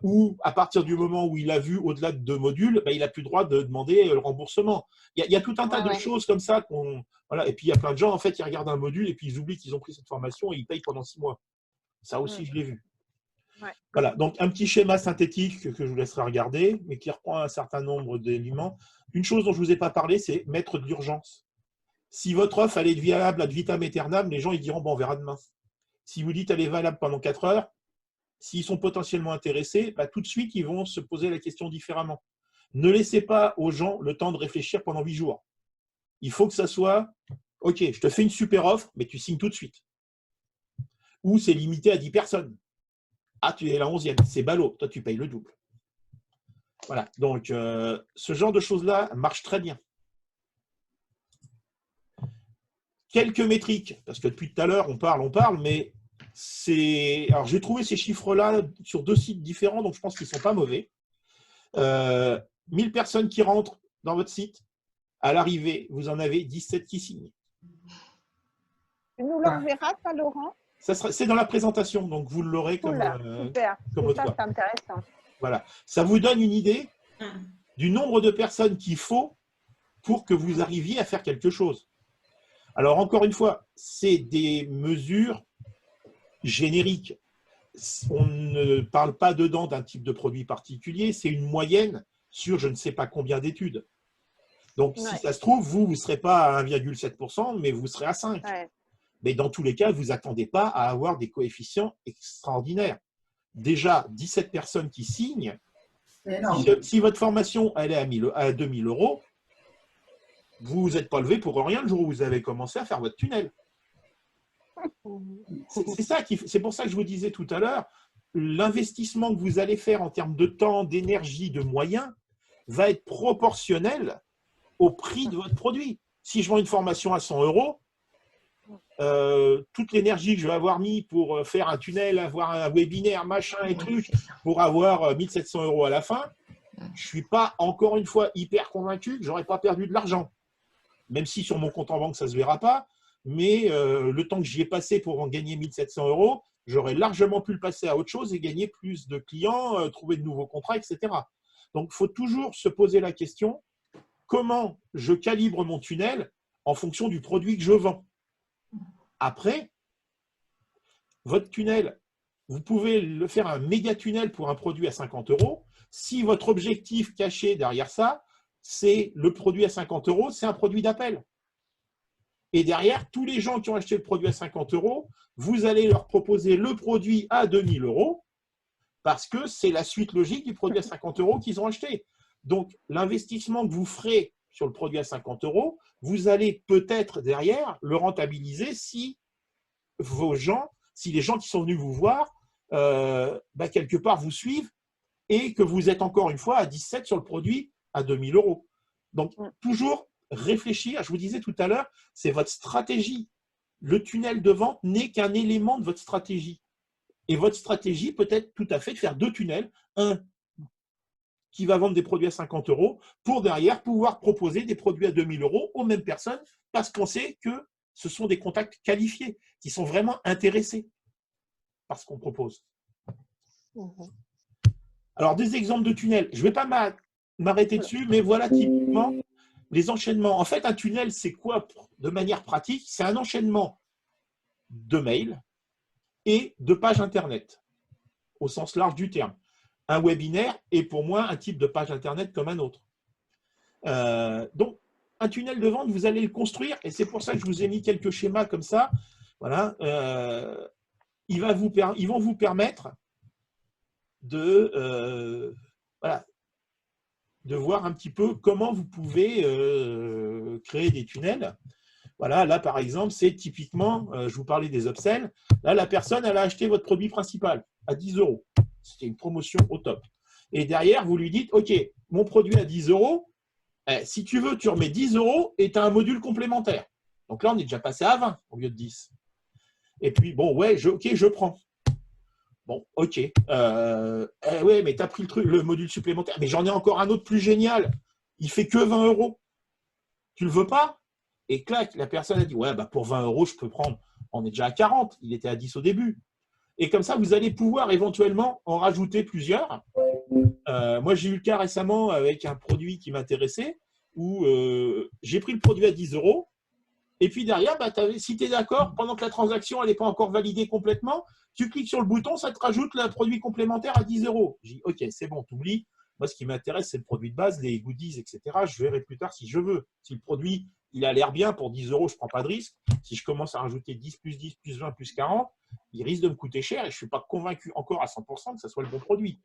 A: Ou à partir du moment où il a vu au-delà de 2 modules, il n'a plus le droit de demander le remboursement. Il y a tout un tas de choses comme ça. Voilà. Et puis, il y a plein de gens, en fait, qui regardent un module et puis ils oublient qu'ils ont pris cette formation et ils payent pendant 6 mois. Ça aussi, je l'ai vu. Voilà, donc un petit schéma synthétique que je vous laisserai regarder, mais qui reprend un certain nombre d'éléments. Une chose dont je ne vous ai pas parlé, c'est mettre de l'urgence. Si votre offre elle est viable ad vitam aeternam, les gens ils diront bon, on verra demain. Si vous dites elle est valable pendant 4 heures, s'ils sont potentiellement intéressés, tout de suite ils vont se poser la question différemment. Ne laissez pas aux gens le temps de réfléchir pendant 8 jours. Il faut que ça soit ok, je te fais une super offre, mais tu signes tout de suite. Ou c'est limité à 10 personnes. Ah, tu es la 11e, c'est ballot, toi tu payes le double. Voilà, donc ce genre de choses-là marche très bien. Quelques métriques, parce que depuis tout à l'heure on parle, mais c'est… Alors j'ai trouvé ces chiffres-là sur 2 sites différents, donc je pense qu'ils ne sont pas mauvais. 1000 personnes qui rentrent dans votre site, à l'arrivée, vous en avez 17 qui signent.
K: Tu nous l'enverras, ça, Laurent ?
A: C'est dans la présentation, donc vous l'aurez comme,
K: super.
A: comme
K: ça, c'est intéressant.
A: Voilà. Ça vous donne une idée du nombre de personnes qu'il faut pour que vous arriviez à faire quelque chose. Alors, encore une fois, c'est des mesures génériques. On ne parle pas dedans d'un type de produit particulier, c'est une moyenne sur je ne sais pas combien d'études. Donc, si ça se trouve, vous ne serez pas à 1,7%, mais vous serez à 5%.
K: Ouais.
A: Mais dans tous les cas, vous attendez pas à avoir des coefficients extraordinaires. Déjà, 17 personnes qui signent. Si votre formation elle est à 2 000 €, vous n'êtes pas levé pour rien le jour où vous avez commencé à faire votre tunnel. C'est pour ça que je vous disais tout à l'heure, l'investissement que vous allez faire en termes de temps, d'énergie, de moyens va être proportionnel au prix de votre produit. Si je vends une formation à 100 €, toute l'énergie que je vais avoir mis pour faire un tunnel, avoir un webinaire, machin et trucs, pour avoir 1 700 € à la fin, je ne suis pas, encore une fois, hyper convaincu que je n'aurais pas perdu de l'argent. Même si sur mon compte en banque, ça ne se verra pas, mais le temps que j'y ai passé pour en gagner 1 700 €, j'aurais largement pu le passer à autre chose et gagner plus de clients, trouver de nouveaux contrats, etc. Donc, il faut toujours se poser la question, comment je calibre mon tunnel en fonction du produit que je vends. Après, votre tunnel, vous pouvez le faire un méga tunnel pour un produit à 50 €. Si votre objectif caché derrière ça, c'est le produit à 50 €, c'est un produit d'appel. Et derrière, tous les gens qui ont acheté le produit à 50 €, vous allez leur proposer le produit à 2 000 € parce que c'est la suite logique du produit à 50 € qu'ils ont acheté. Donc, l'investissement que vous ferez sur le produit à 50 €, vous allez peut-être derrière le rentabiliser si les gens qui sont venus vous voir, quelque part vous suivent et que vous êtes encore une fois à 17 sur le produit à 2 000 €. Donc, toujours réfléchir, je vous disais tout à l'heure, c'est votre stratégie. Le tunnel de vente n'est qu'un élément de votre stratégie. Et votre stratégie peut être tout à fait de faire 2 tunnels. Un qui va vendre des produits à 50 € pour derrière pouvoir proposer des produits à 2 000 € aux mêmes personnes parce qu'on sait que ce sont des contacts qualifiés qui sont vraiment intéressés par ce qu'on propose. Alors, des exemples de tunnels. Je ne vais pas m'arrêter dessus, mais voilà typiquement les enchaînements. En fait, un tunnel, c'est quoi de manière pratique? C'est un enchaînement de mails et de pages Internet, au sens large du terme. Un webinaire est pour moi un type de page Internet comme un autre. Donc, un tunnel de vente, vous allez le construire, et c'est pour ça que je vous ai mis quelques schémas comme ça. Voilà, ils vont vous permettre de voir un petit peu comment vous pouvez créer des tunnels. Voilà, là par exemple, c'est typiquement, je vous parlais des upsells. Là, la personne, elle a acheté votre produit principal à 10 €. C'était une promotion au top. Et derrière, vous lui dites, OK, mon produit à 10 €, si tu veux, tu remets 10 € et tu as un module complémentaire. Donc là, on est déjà passé à 20 au lieu de 10. Et puis, bon, ouais, OK, je prends. Bon, OK. Ouais, mais tu as pris le module supplémentaire. Mais j'en ai encore un autre plus génial. Il fait que 20 €. Tu le veux pas? Et clac, la personne a dit, ouais, bah pour 20 € je peux prendre. On est déjà à 40. Il était à 10 au début. Et comme ça, vous allez pouvoir éventuellement en rajouter plusieurs. Moi, j'ai eu le cas récemment avec un produit qui m'intéressait où j'ai pris le produit à 10 €. Et puis derrière, si tu es d'accord, pendant que la transaction n'est pas encore validée complètement, tu cliques sur le bouton, ça te rajoute le produit complémentaire à 10 €. J'ai dit, OK, c'est bon, tu oublies. Moi, ce qui m'intéresse, c'est le produit de base, les goodies, etc. Je verrai plus tard si je veux. Si le produit, il a l'air bien, pour 10 €, je ne prends pas de risque. Si je commence à rajouter 10 plus 10 plus 20 plus 40, il risque de me coûter cher et je ne suis pas convaincu encore à 100% que ce soit le bon produit.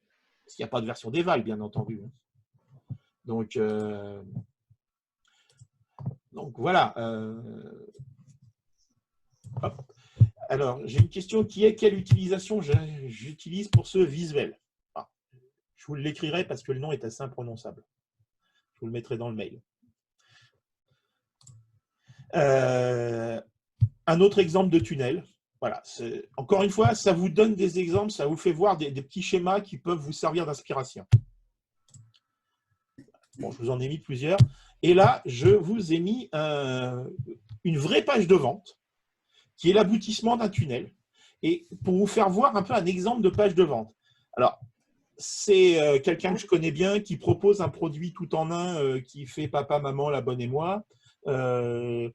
A: Parce qu'il n'y a pas de version d'éval, bien entendu. Donc voilà. Alors, j'ai une question qui est quelle utilisation j'utilise pour ce visuel? Je vous l'écrirai parce que le nom est assez imprononçable. Je vous le mettrai dans le mail. Un autre exemple de tunnel. Voilà. Encore une fois, ça vous donne des exemples, ça vous fait voir des petits schémas qui peuvent vous servir d'inspiration. Bon, je vous en ai mis plusieurs. Et là, je vous ai mis une vraie page de vente qui est l'aboutissement d'un tunnel. Et pour vous faire voir un peu un exemple de page de vente. Alors, c'est quelqu'un que je connais bien qui propose un produit tout en un qui fait papa, maman, la bonne et moi. Par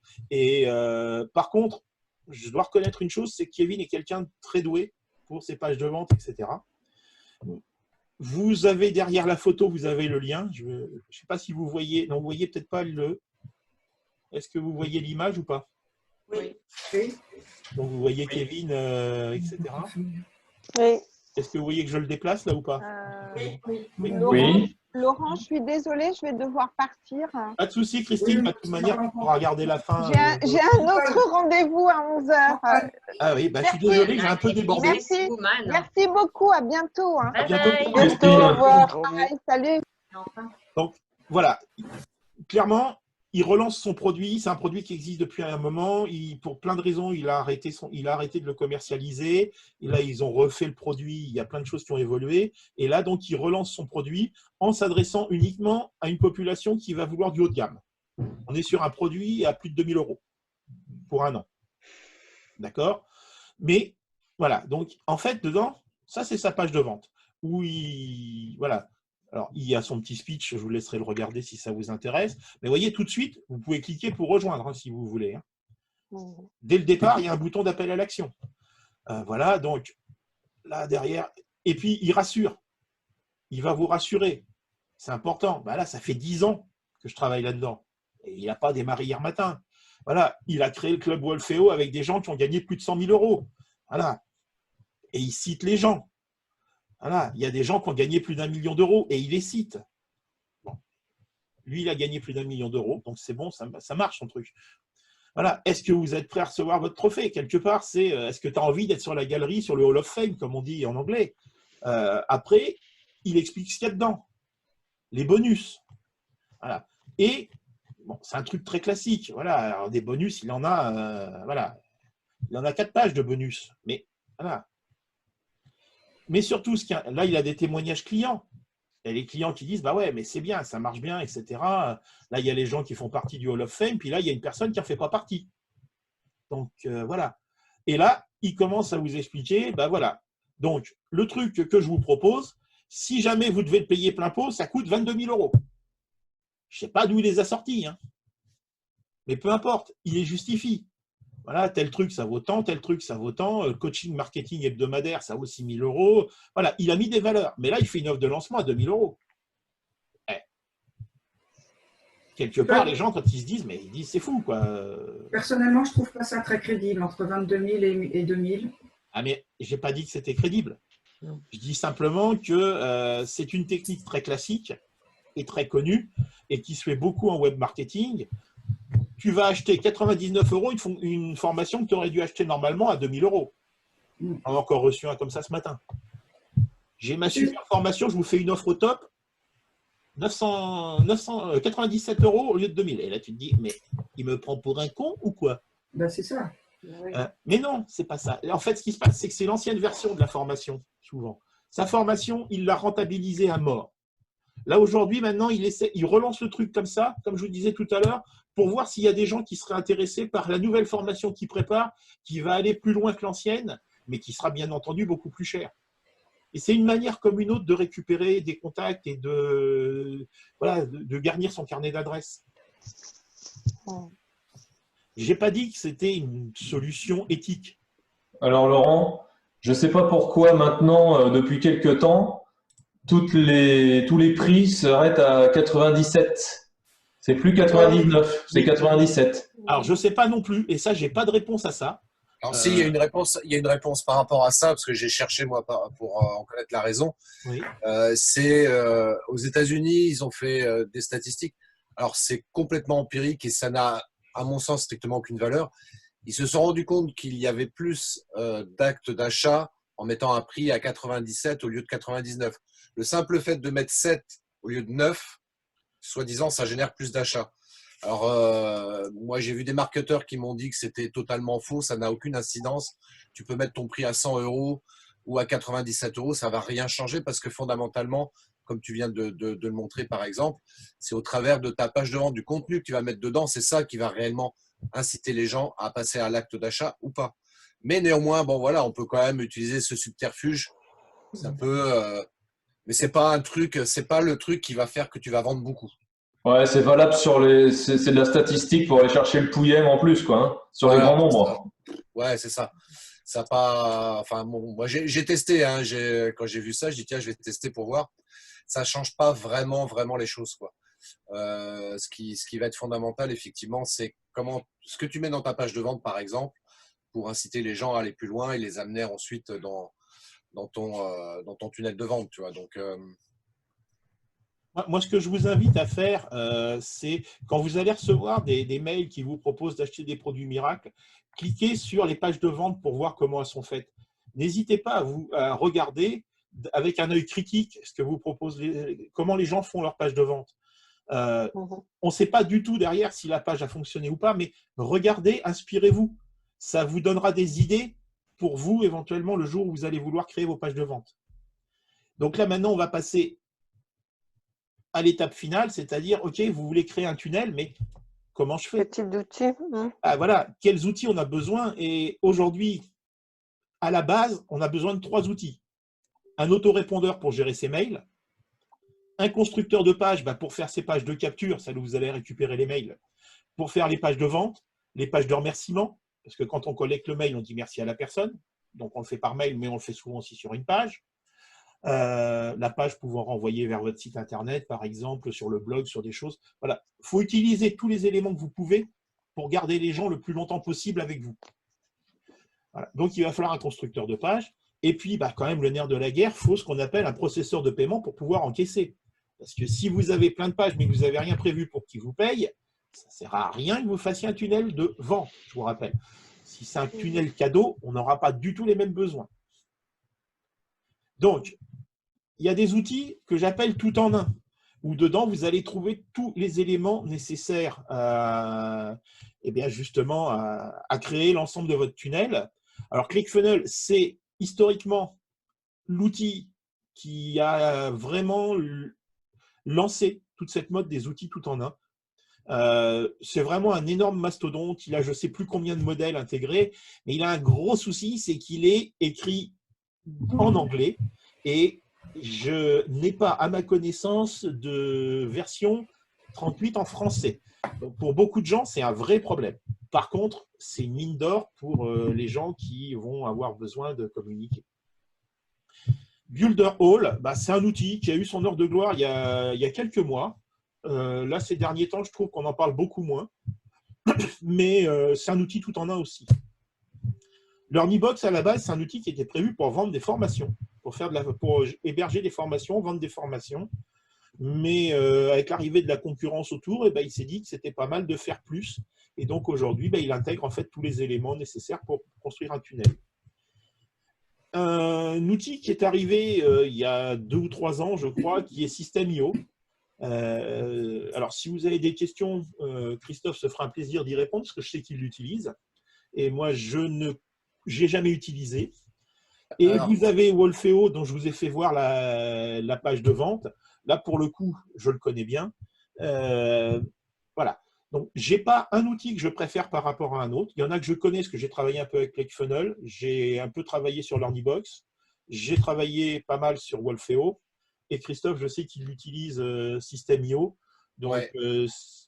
A: contre, je dois reconnaître une chose, c'est que Kevin est quelqu'un de très doué pour ses pages de vente, etc. vous avez derrière la photo, vous avez le lien. Je ne sais pas si vous voyez. Non, vous voyez peut-être pas le. Est-ce que vous voyez l'image ou pas?
J: Oui.
A: Donc vous voyez Kevin, etc.
F: Oui.
A: Est-ce que vous voyez que je le déplace là ou pas?
J: Oui.
K: Laurent, je suis désolée, je vais devoir partir.
A: Pas de souci, Christine. De toute manière, tu pourras regarder la fin.
K: J'ai un autre rendez-vous à 11h.
A: Ah oui, bah, je suis désolé, j'ai un peu débordé.
K: Merci beaucoup, à bientôt. Hein.
A: À bientôt.
K: Au revoir. Bye, salut.
A: Donc voilà, clairement, il relance son produit. C'est un produit qui existe depuis un moment. Pour plein de raisons, il a arrêté de le commercialiser. Et là, ils ont refait le produit. Il y a plein de choses qui ont évolué. Et là, donc, il relance son produit en s'adressant uniquement à une population qui va vouloir du haut de gamme. On est sur un produit à plus de 2000 € pour un an. D'accord? Mais voilà, donc en fait, dedans, ça, c'est sa page de vente. Où voilà. Alors, il y a son petit speech, je vous laisserai le regarder si ça vous intéresse. Mais voyez, tout de suite, vous pouvez cliquer pour rejoindre hein, si vous voulez. Hein. Dès le départ, il y a un bouton d'appel à l'action. Voilà, donc là, derrière. Et puis, il rassure. Il va vous rassurer. C'est important. Ben là, ça fait 10 ans que je travaille là-dedans. Et il n'a pas démarré hier matin. Voilà, il a créé le club Wolfeo avec des gens qui ont gagné plus de 100 000 €. Voilà. Et il cite les gens. Voilà, il y a des gens qui ont gagné plus d'1 million d'euros et il les cite. Bon. Lui, il a gagné plus d'1 million d'euros, donc c'est bon, ça marche son truc. Voilà. Est-ce que vous êtes prêt à recevoir votre trophée? Quelque part, c'est est-ce que tu as envie d'être sur la galerie, sur le Hall of Fame, comme on dit en anglais? Après, il explique ce qu'il y a dedans. Les bonus. Voilà. Et bon, c'est un truc très classique. Voilà. Alors, des bonus, il en a, voilà. Il en a 4 pages de bonus. Mais voilà. Mais surtout, là, il a des témoignages clients. Il y a les clients qui disent, bah ouais, mais c'est bien, ça marche bien, etc. Là, il y a les gens qui font partie du Hall of Fame, puis là, il y a une personne qui n'en fait pas partie. Donc, voilà. Et là, il commence à vous expliquer, bah voilà. Donc, le truc que je vous propose, si jamais vous devez le payer plein pot, ça coûte 22 000 €. Je ne sais pas d'où il les a sortis, hein. Mais peu importe, il les justifie. Voilà, tel truc, ça vaut tant, tel truc, ça vaut tant. Coaching marketing hebdomadaire, ça vaut 6 000 €. Voilà, il a mis des valeurs. Mais là, il fait une offre de lancement à 2 000 €. Quelque part, les gens, quand ils se disent, mais ils disent, c'est fou, quoi.
C: Personnellement, je ne trouve pas ça très crédible, entre 22 000 et 2 000.
A: Ah, mais je n'ai pas dit que c'était crédible. Je dis simplement que c'est une technique très classique et très connue et qui se fait beaucoup en web marketing. Tu vas acheter 99 € une formation que tu aurais dû acheter normalement à 2 000 €. J'en ai encore reçu un comme ça ce matin. J'ai ma super formation, je vous fais une offre au top, 97 € au lieu de 2 000. Et là, tu te dis, mais il me prend pour un con ou quoi?
C: Ben, c'est ça.
A: Mais non, c'est pas ça. En fait, ce qui se passe, c'est que c'est l'ancienne version de la formation, souvent. Sa formation, il l'a rentabilisée à mort. Là, aujourd'hui, maintenant, il relance le truc comme ça, comme je vous disais tout à l'heure, pour voir s'il y a des gens qui seraient intéressés par la nouvelle formation qu'il prépare, qui va aller plus loin que l'ancienne, mais qui sera bien entendu beaucoup plus chère. Et c'est une manière comme une autre de récupérer des contacts et de garnir son carnet d'adresses. Je n'ai pas dit que c'était une solution éthique.
E: Alors Laurent, je ne sais pas pourquoi maintenant, depuis quelques temps, tous les prix s'arrêtent à 97. C'est plus 99, c'est 97.
A: Alors, je ne sais pas non plus, et ça, je n'ai pas de réponse à ça.
H: Alors, si, il y a une réponse par rapport à ça, parce que j'ai cherché, moi, pour en connaître la raison.
A: Oui.
H: C'est aux États-Unis, ils ont fait des statistiques. Alors, c'est complètement empirique et ça n'a, à mon sens, strictement aucune valeur. Ils se sont rendus compte qu'il y avait plus d'actes d'achat en mettant un prix à 97 au lieu de 99. Le simple fait de mettre 7 au lieu de 9, soi-disant, ça génère plus d'achats. Alors, moi, j'ai vu des marketeurs qui m'ont dit que c'était totalement faux, ça n'a aucune incidence. Tu peux mettre ton prix à 100 € ou à 97 €, ça ne va rien changer parce que fondamentalement, comme tu viens de le montrer par exemple, c'est au travers de ta page de vente, du contenu que tu vas mettre dedans, c'est ça qui va réellement inciter les gens à passer à l'acte d'achat ou pas. Mais néanmoins, bon voilà, on peut quand même utiliser ce subterfuge. Ça peut, mais c'est pas le truc qui va faire que tu vas vendre beaucoup.
E: Ouais, c'est valable c'est de la statistique pour aller chercher le pouillem en plus, quoi, hein, sur les grands nombres.
H: Ouais, c'est ça. Ça a pas, enfin, bon, moi, j'ai testé. Hein, quand j'ai vu ça, je dis tiens, je vais tester pour voir. Ça change pas vraiment les choses, quoi. Ce qui va être fondamental, effectivement, c'est ce que tu mets dans ta page de vente, par exemple, pour inciter les gens à aller plus loin et les amener ensuite dans ton tunnel de vente, tu vois. Donc,
A: moi, ce que je vous invite à faire, c'est quand vous allez recevoir des mails qui vous proposent d'acheter des produits miracles, cliquez sur les pages de vente pour voir comment elles sont faites. N'hésitez pas à regarder avec un œil critique ce que vous proposez, comment les gens font leur page de vente. On ne sait pas du tout derrière si la page a fonctionné ou pas, mais regardez, inspirez-vous. Ça vous donnera des idées pour vous, éventuellement, le jour où vous allez vouloir créer vos pages de vente. Donc là, maintenant, on va passer à l'étape finale, c'est-à-dire, OK, vous voulez créer un tunnel, mais comment je fais?
F: Quel type d'outils?
A: Voilà, quels outils on a besoin? Et aujourd'hui, à la base, on a besoin de 3 outils. Un autorépondeur pour gérer ses mails, un constructeur de pages pour faire ses pages de capture, celles où vous allez récupérer les mails, pour faire les pages de vente, les pages de remerciement, parce que quand on collecte le mail, on dit merci à la personne, donc on le fait par mail, mais on le fait souvent aussi sur une page. La page pouvant renvoyer vers votre site internet, par exemple, sur le blog, sur des choses. Voilà, il faut utiliser tous les éléments que vous pouvez pour garder les gens le plus longtemps possible avec vous. Voilà. Donc, il va falloir un constructeur de page. Et puis, quand même, le nerf de la guerre, il faut ce qu'on appelle un processeur de paiement pour pouvoir encaisser. Parce que si vous avez plein de pages, mais que vous n'avez rien prévu pour qu'ils vous payent, ça ne sert à rien que vous fassiez un tunnel de vente, je vous rappelle. Si c'est un tunnel cadeau, on n'aura pas du tout les mêmes besoins. Donc, il y a des outils que j'appelle tout en un, où dedans, vous allez trouver tous les éléments nécessaires justement à créer l'ensemble de votre tunnel. Alors, ClickFunnels, c'est historiquement l'outil qui a vraiment lancé toute cette mode des outils tout en un. C'est vraiment un énorme mastodonte. Il a je ne sais plus combien de modèles intégrés, mais il a un gros souci, c'est qu'il est écrit en anglais et je n'ai pas, à ma connaissance, de version 38 en français. Donc, pour beaucoup de gens, c'est un vrai problème. Par contre, c'est une mine d'or pour les gens qui vont avoir besoin de communiquer. Builderall, c'est un outil qui a eu son heure de gloire il y a quelques mois. Là, ces derniers temps, je trouve qu'on en parle beaucoup moins. Mais c'est un outil tout en un aussi. LearnyBox, à la base, c'est un outil qui était prévu pour vendre des formations, pour héberger des formations, vendre des formations. Mais avec l'arrivée de la concurrence autour, il s'est dit que c'était pas mal de faire plus. Et donc aujourd'hui, il intègre en fait tous les éléments nécessaires pour construire un tunnel. Un outil qui est arrivé il y a 2 ou 3 ans, je crois, qui est System.io. Alors, si vous avez des questions, Christophe se fera un plaisir d'y répondre, parce que je sais qu'il l'utilise. Et moi, je n'ai jamais utilisé. Et vous avez Wolfeo, dont je vous ai fait voir la page de vente. Là, pour le coup, je le connais bien. Voilà. Donc, je n'ai pas un outil que je préfère par rapport à un autre. Il y en a que je connais, parce que j'ai travaillé un peu avec ClickFunnels. J'ai un peu travaillé sur LearnyBox. J'ai travaillé pas mal sur Wolfeo. Et Christophe, je sais qu'il utilise System.io. Donc,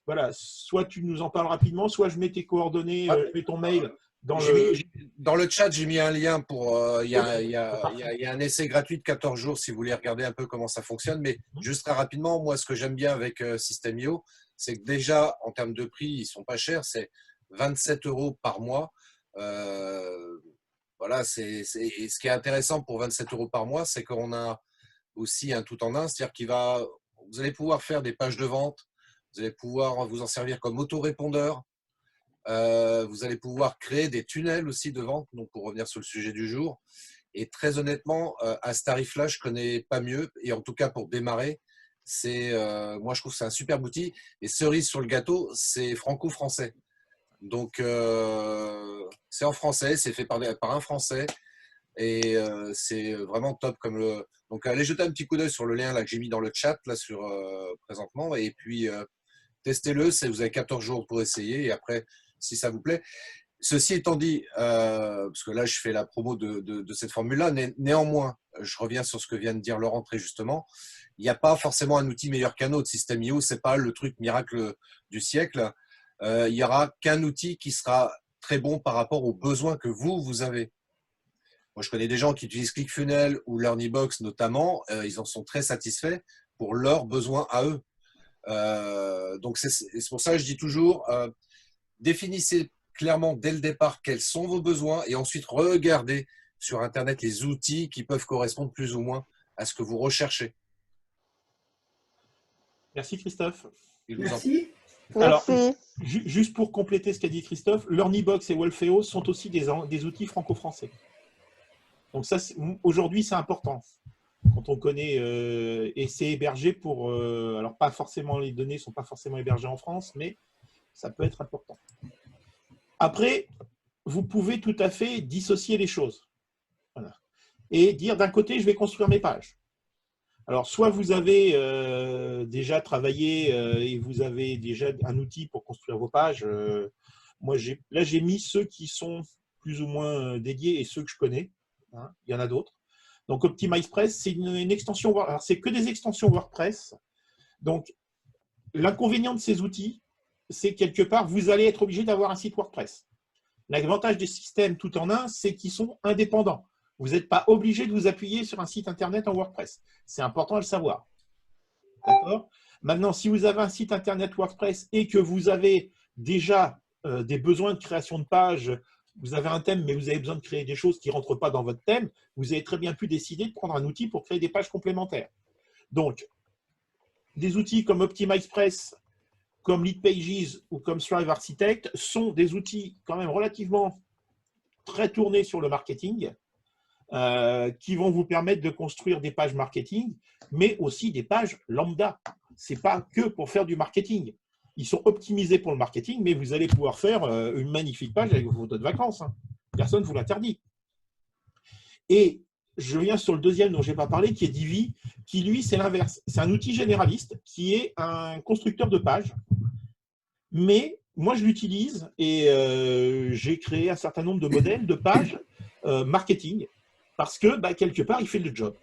A: voilà, soit tu nous en parles rapidement, soit je mets tes coordonnées, je mets ton mail. Dans
H: le chat, j'ai mis un lien pour. Il y a un essai gratuit de 14 jours si vous voulez regarder un peu comment ça fonctionne. Mais juste très rapidement, moi, ce que j'aime bien avec System.io, c'est que déjà, en termes de prix, ils ne sont pas chers. C'est 27 € par mois. Voilà, et ce qui est intéressant pour 27 € par mois, c'est qu'on a aussi un tout en un. C'est-à-dire vous allez pouvoir faire des pages de vente, vous allez pouvoir vous en servir comme autorépondeur. Vous allez pouvoir créer des tunnels aussi de vente, donc pour revenir sur le sujet du jour. Et très honnêtement, à ce tarif-là, je ne connais pas mieux. Et en tout cas, pour démarrer, moi, je trouve que c'est un super outil. Et cerise sur le gâteau, c'est franco-français. Donc, c'est en français, c'est fait par un Français. Et c'est vraiment top. Donc, allez jeter un petit coup d'œil sur le lien là, que j'ai mis dans le chat là, présentement. Et puis, testez-le. Vous avez 14 jours pour essayer. Et après, si ça vous plaît. Ceci étant dit, parce que là, je fais la promo de cette formule-là, néanmoins, je reviens sur ce que vient de dire Laurent très justement, il n'y a pas forcément un outil meilleur qu'un autre. System.io, ce n'est pas le truc miracle du siècle. Il n'y aura qu'un outil qui sera très bon par rapport aux besoins que vous avez. Moi, je connais des gens qui utilisent ClickFunnels ou LearnyBox notamment. Ils en sont très satisfaits pour leurs besoins à eux. Donc, c'est pour ça que je dis toujours, définissez clairement dès le départ quels sont vos besoins et ensuite regardez sur Internet les outils qui peuvent correspondre plus ou moins à ce que vous recherchez.
A: Merci Christophe.
C: Merci.
A: Alors, juste pour compléter ce qu'a dit Christophe, LearnyBox et Wolfeo sont aussi des outils franco-français. Donc ça, aujourd'hui, c'est important. Quand on connaît, et c'est hébergé pour, alors pas forcément, les données ne sont pas forcément hébergées en France, mais ça peut être important. Après, vous pouvez tout à fait dissocier les choses. Voilà. Et dire d'un côté, je vais construire mes pages. Alors, soit vous avez déjà travaillé et vous avez déjà un outil pour construire vos pages. Moi, là, j'ai mis ceux qui sont plus ou moins dédiés et ceux que je connais. Hein. Il y en a d'autres. Donc, OptimizePress, c'est une extension. Alors, c'est que des extensions WordPress. Donc, l'inconvénient de ces outils, c'est quelque part, vous allez être obligé d'avoir un site WordPress. L'avantage des systèmes tout en un, c'est qu'ils sont indépendants. Vous n'êtes pas obligé de vous appuyer sur un site Internet en WordPress. C'est important de le savoir. D'accord ? Maintenant, si vous avez un site Internet WordPress et que vous avez déjà des besoins de création de pages, vous avez un thème, mais vous avez besoin de créer des choses qui ne rentrent pas dans votre thème, vous avez très bien pu décider de prendre un outil pour créer des pages complémentaires. Donc, des outils comme OptimizePress, comme Leadpages ou comme Thrive Architect sont des outils quand même relativement très tournés sur le marketing, qui vont vous permettre de construire des pages marketing, mais aussi des pages lambda. Ce n'est pas que pour faire du marketing. Ils sont optimisés pour le marketing, mais vous allez pouvoir faire une magnifique page avec vos photos de vacances. Hein. Personne ne vous l'interdit. Et je viens sur le deuxième dont je n'ai pas parlé, qui est Divi, qui lui, c'est l'inverse. C'est un outil généraliste qui est un constructeur de pages. Mais moi, je l'utilise et j'ai créé un certain nombre de modèles de pages marketing parce que, quelque part, il fait le job.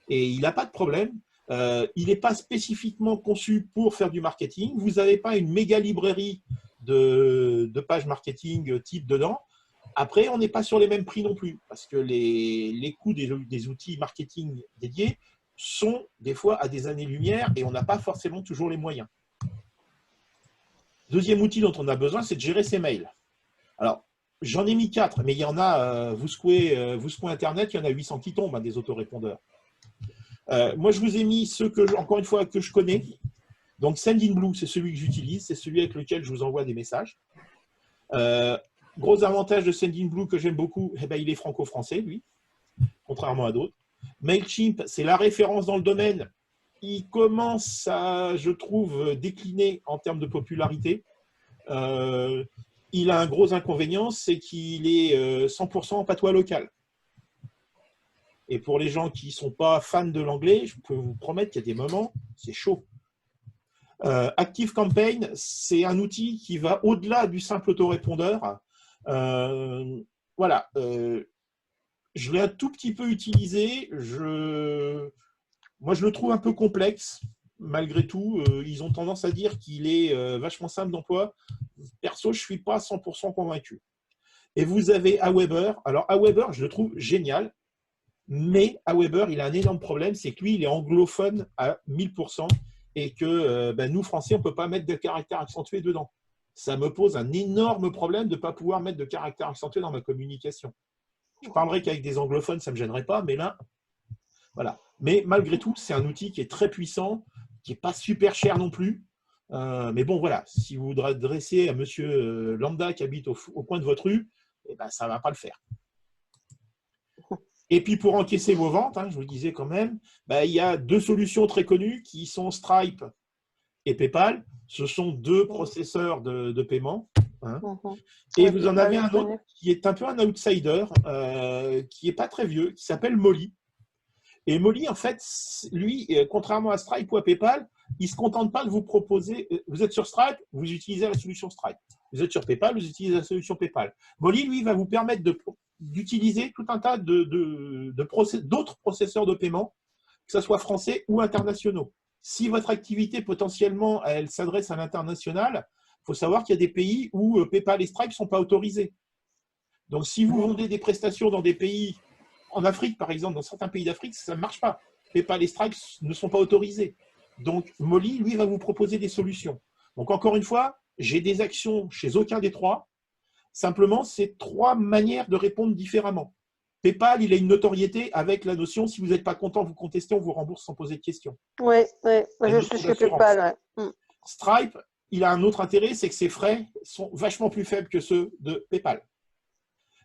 A: Et il n'a pas de problème. Il n'est pas spécifiquement conçu pour faire du marketing. Vous n'avez pas une méga librairie de pages marketing type dedans. Après, on n'est pas sur les mêmes prix non plus, parce que les coûts des outils marketing dédiés sont des fois à des années-lumière et on n'a pas forcément toujours les moyens. Deuxième outil dont on a besoin, c'est de gérer ses mails. Alors, j'en ai mis 4, mais il y en a, vous secouez Internet, il y en a 800 qui tombent, hein, des autorépondeurs. Moi, je vous ai mis ceux que, encore une fois, que je connais. Donc, Sendinblue, c'est celui que j'utilise, c'est celui avec lequel je vous envoie des messages. Gros avantage de Sendinblue que j'aime beaucoup, eh ben, il est franco-français, lui, contrairement à d'autres. Mailchimp, c'est la référence dans le domaine. Il commence à, je trouve, décliner en termes de popularité. Il a un gros inconvénient, c'est qu'il est 100% en patois local. Et pour les gens qui ne sont pas fans de l'anglais, je peux vous promettre qu'il y a des moments, c'est chaud. ActiveCampaign, c'est un outil qui va au-delà du simple autorépondeur. Voilà. Je l'ai un tout petit peu utilisé. Moi, je le trouve un peu complexe, malgré tout. Ils ont tendance à dire qu'il est vachement simple d'emploi. Perso, je ne suis pas 100% convaincu. Et vous avez Aweber. Alors, Aweber, je le trouve génial. Mais Aweber, il a un énorme problème, c'est que lui, il est anglophone à 1000% et que nous, Français, on ne peut pas mettre de caractères accentués dedans. Ça me pose un énorme problème de ne pas pouvoir mettre de caractères accentués dans ma communication. Je parlerai qu'avec des anglophones, ça ne me gênerait pas, mais là, voilà. Mais malgré tout, c'est un outil qui est très puissant, qui n'est pas super cher non plus. Mais bon, voilà, si vous vous adressez à monsieur lambda qui habite au coin de votre rue, eh ben, ça ne va pas le faire. Et puis, pour encaisser vos ventes, hein, je vous le disais quand même, il y a deux solutions très connues qui sont Stripe et PayPal. Ce sont deux processeurs de paiement. Hein. Et vous en avez un autre qui est un peu un outsider, qui n'est pas très vieux, qui s'appelle Molly. Et Molly, en fait, lui, contrairement à Stripe ou à PayPal, il ne se contente pas de vous proposer… Vous êtes sur Stripe, vous utilisez la solution Stripe. Vous êtes sur PayPal, vous utilisez la solution PayPal. Molly, lui, va vous permettre d'utiliser tout un tas d'autres processeurs de paiement, que ce soit français ou internationaux. Si votre activité, potentiellement, elle s'adresse à l'international, il faut savoir qu'il y a des pays où PayPal et Stripe ne sont pas autorisés. Donc, si vous vendez des prestations dans des pays en Afrique, par exemple, dans certains pays d'Afrique, ça ne marche pas. PayPal et Stripe ne sont pas autorisés. Donc, Molly, lui, va vous proposer des solutions. Donc, encore une fois, j'ai des actions chez aucun des trois. Simplement, c'est 3 manières de répondre différemment. PayPal, il a une notoriété avec la notion, si vous n'êtes pas content, vous contestez, on vous rembourse sans poser de questions.
F: Oui, je suis chez PayPal. Ouais.
A: Stripe, il a un autre intérêt, c'est que ses frais sont vachement plus faibles que ceux de PayPal.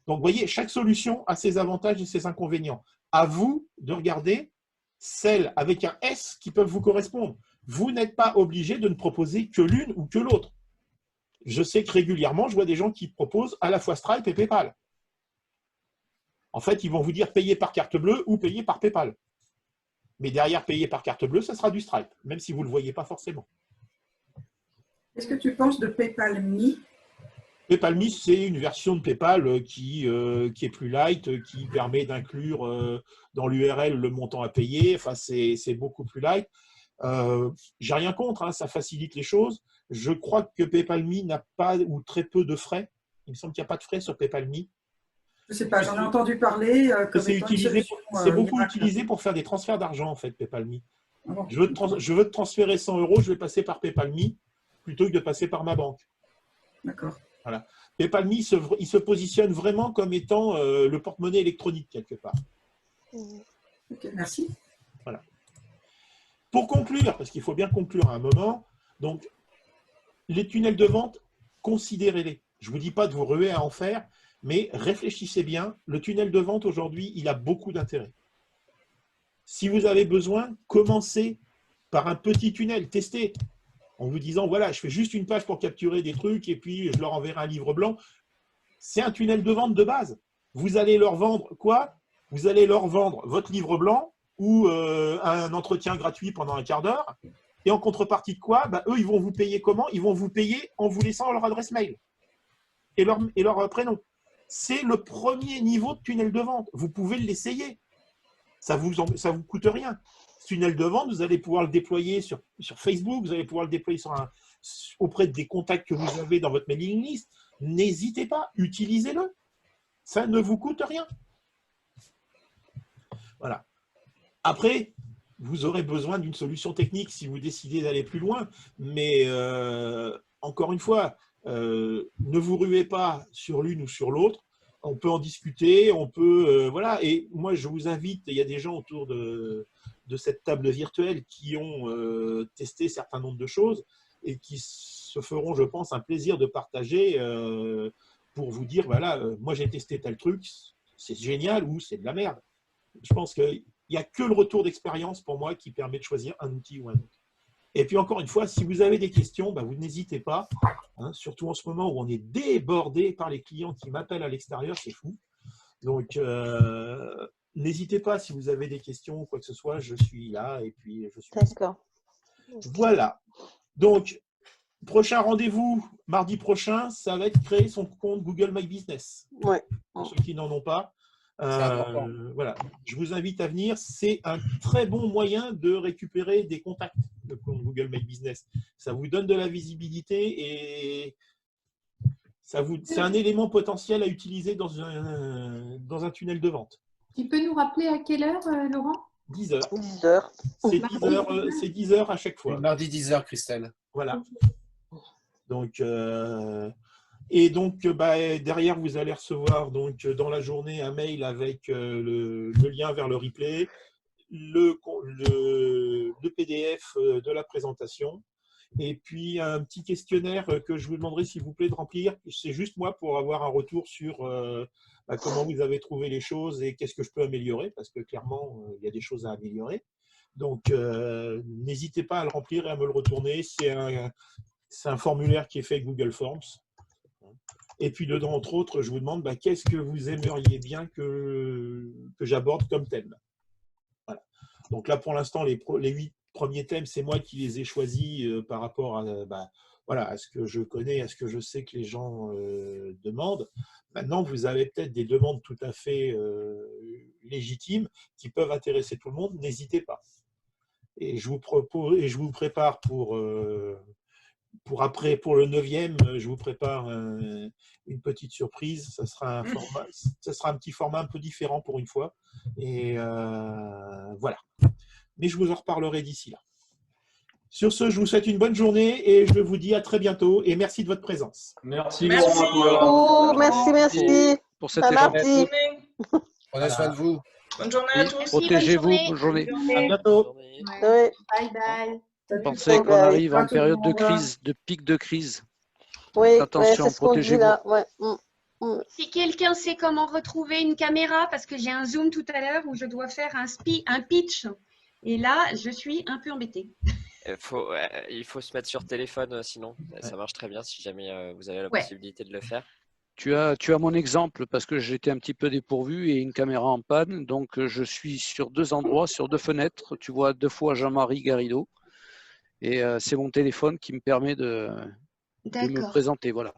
A: Donc, vous voyez, chaque solution a ses avantages et ses inconvénients. À vous de regarder celles avec un S qui peuvent vous correspondre. Vous n'êtes pas obligé de ne proposer que l'une ou que l'autre. Je sais que régulièrement, je vois des gens qui proposent à la fois Stripe et PayPal. En fait, ils vont vous dire payer par carte bleue ou payer par PayPal. Mais derrière payer par carte bleue, ça sera du Stripe, même si vous ne le voyez pas forcément.
C: Qu'est-ce que tu penses de PayPal Me?
A: PayPal Me, c'est une version de PayPal qui est plus light, qui permet d'inclure dans l'URL le montant à payer. Enfin, c'est beaucoup plus light. J'ai rien contre, hein, ça facilite les choses. Je crois que PayPal Me n'a pas ou très peu de frais. Il me semble qu'il n'y a pas de frais sur PayPal Me.
C: Je ne sais pas, j'en ai entendu parler.
A: C'est beaucoup utilisé pour faire des transferts d'argent, en fait, PayPal Me. Je veux te transférer 100 €, je vais passer par PayPal Me plutôt que de passer par ma banque.
C: D'accord.
A: Voilà. PayPal Me, il se positionne vraiment comme étant le porte-monnaie électronique, quelque part.
C: Ok, merci.
A: Voilà. Pour conclure, parce qu'il faut bien conclure à un moment, donc, les tunnels de vente, considérez-les. Je ne vous dis pas de vous ruer à en faire, mais réfléchissez bien. Le tunnel de vente, aujourd'hui, il a beaucoup d'intérêt. Si vous avez besoin, commencez par un petit tunnel, testez, en vous disant, voilà, je fais juste une page pour capturer des trucs et puis je leur enverrai un livre blanc. C'est un tunnel de vente de base. Vous allez leur vendre quoi? Vous allez leur vendre votre livre blanc ou un entretien gratuit pendant un quart d'heure. Et en contrepartie de quoi? Eux, ils vont vous payer comment? Ils vont vous payer en vous laissant leur adresse mail et leur prénom. C'est le premier niveau de tunnel de vente. Vous pouvez l'essayer. Ça vous coûte rien. Ce tunnel de vente, vous allez pouvoir le déployer sur Facebook, vous allez pouvoir le déployer auprès des contacts que vous avez dans votre mailing list. N'hésitez pas, utilisez-le. Ça ne vous coûte rien. Voilà. Après, vous aurez besoin d'une solution technique si vous décidez d'aller plus loin. Mais encore une fois, ne vous ruez pas sur l'une ou sur l'autre. On peut en discuter, on peut… voilà. Et moi, je vous invite, il y a des gens autour de cette table virtuelle qui ont testé certain nombre de choses et qui se feront, je pense, un plaisir de partager pour vous dire, voilà, moi j'ai testé tel truc, c'est génial ou c'est de la merde. Je pense qu'il n'y a que le retour d'expérience pour moi qui permet de choisir un outil ou un autre. Et puis encore une fois, si vous avez des questions, vous n'hésitez pas, hein, surtout en ce moment où on est débordé par les clients qui m'appellent à l'extérieur, c'est fou. Donc, n'hésitez pas si vous avez des questions ou quoi que ce soit, je suis là et puis je suis là.
F: D'accord.
A: Voilà. Donc, prochain rendez-vous, mardi prochain, ça va être créer son compte Google My Business.
F: Ouais.
A: Pour ceux qui n'en ont pas. Voilà. Je vous invite à venir. C'est un très bon moyen de récupérer des contacts, le compte Google My Business. Ça vous donne de la visibilité et c'est un élément potentiel à utiliser dans un tunnel de vente.
N: Tu peux nous rappeler à quelle heure, Laurent?
A: 10 heures.
F: 10 heures.
A: C'est 10 heures à chaque fois.
H: Mardi 10 heures, Christelle.
A: Voilà. Donc, derrière, vous allez recevoir donc, dans la journée un mail avec le lien vers le replay, le PDF de la présentation, et puis un petit questionnaire que je vous demanderai, s'il vous plaît, de remplir. C'est juste moi pour avoir un retour sur comment vous avez trouvé les choses et qu'est-ce que je peux améliorer, parce que clairement, il y a des choses à améliorer. Donc, n'hésitez pas à le remplir et à me le retourner. C'est un formulaire qui est fait avec Google Forms. Et puis, dedans, entre autres, je vous demande qu'est-ce que vous aimeriez bien que j'aborde comme thème. Voilà. Donc là, pour l'instant, les 8 premiers thèmes, c'est moi qui les ai choisis par rapport à ce que je connais, à ce que je sais que les gens demandent. Maintenant, vous avez peut-être des demandes tout à fait légitimes qui peuvent intéresser tout le monde. N'hésitez pas. Et je vous prépare pour pour après, pour le 9e, je vous prépare une petite surprise. Ça sera un petit format un peu différent pour une fois. Et voilà. Mais je vous en reparlerai d'ici là. Sur ce, je vous souhaite une bonne journée et je vous dis à très bientôt. Et merci de votre présence.
E: Merci.
F: Merci.
D: Pour cette
F: Merci.
H: Prenez soin de vous.
J: Bonne journée à tous.
D: Protégez-vous. Bonne journée.
A: À bientôt.
F: Oui.
N: Bye bye.
D: Pensez qu'on arrive en période de crise, de pic de crise.
F: Oui,
D: attention,
F: c'est ce qu'on dit là. Ouais.
I: Si quelqu'un sait comment retrouver une caméra, parce que j'ai un zoom tout à l'heure où je dois faire un pitch. Et là, je suis un peu embêtée.
L: Il faut se mettre sur téléphone, sinon ça marche très bien si jamais vous avez la possibilité de le faire.
D: Tu as mon exemple parce que j'étais un petit peu dépourvu et une caméra en panne. Donc, je suis sur 2 endroits, sur 2 fenêtres. Tu vois 2 fois Jean-Marie Garrido. Et c'est mon téléphone qui me permet de me présenter. Voilà.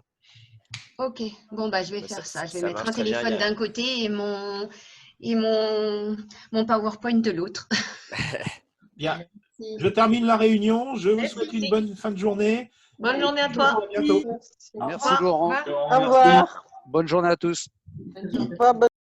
I: Ok, bon, bah, je vais faire ça. Je vais mettre un
L: très bien,
I: téléphone d'un côté et mon PowerPoint de l'autre.
A: Bien. Je termine la réunion. Je vous souhaite une bonne fin de journée.
G: Bonne journée à toi.
A: À bientôt.
D: Merci Laurent.
F: Au revoir.
D: Bonne journée à tous.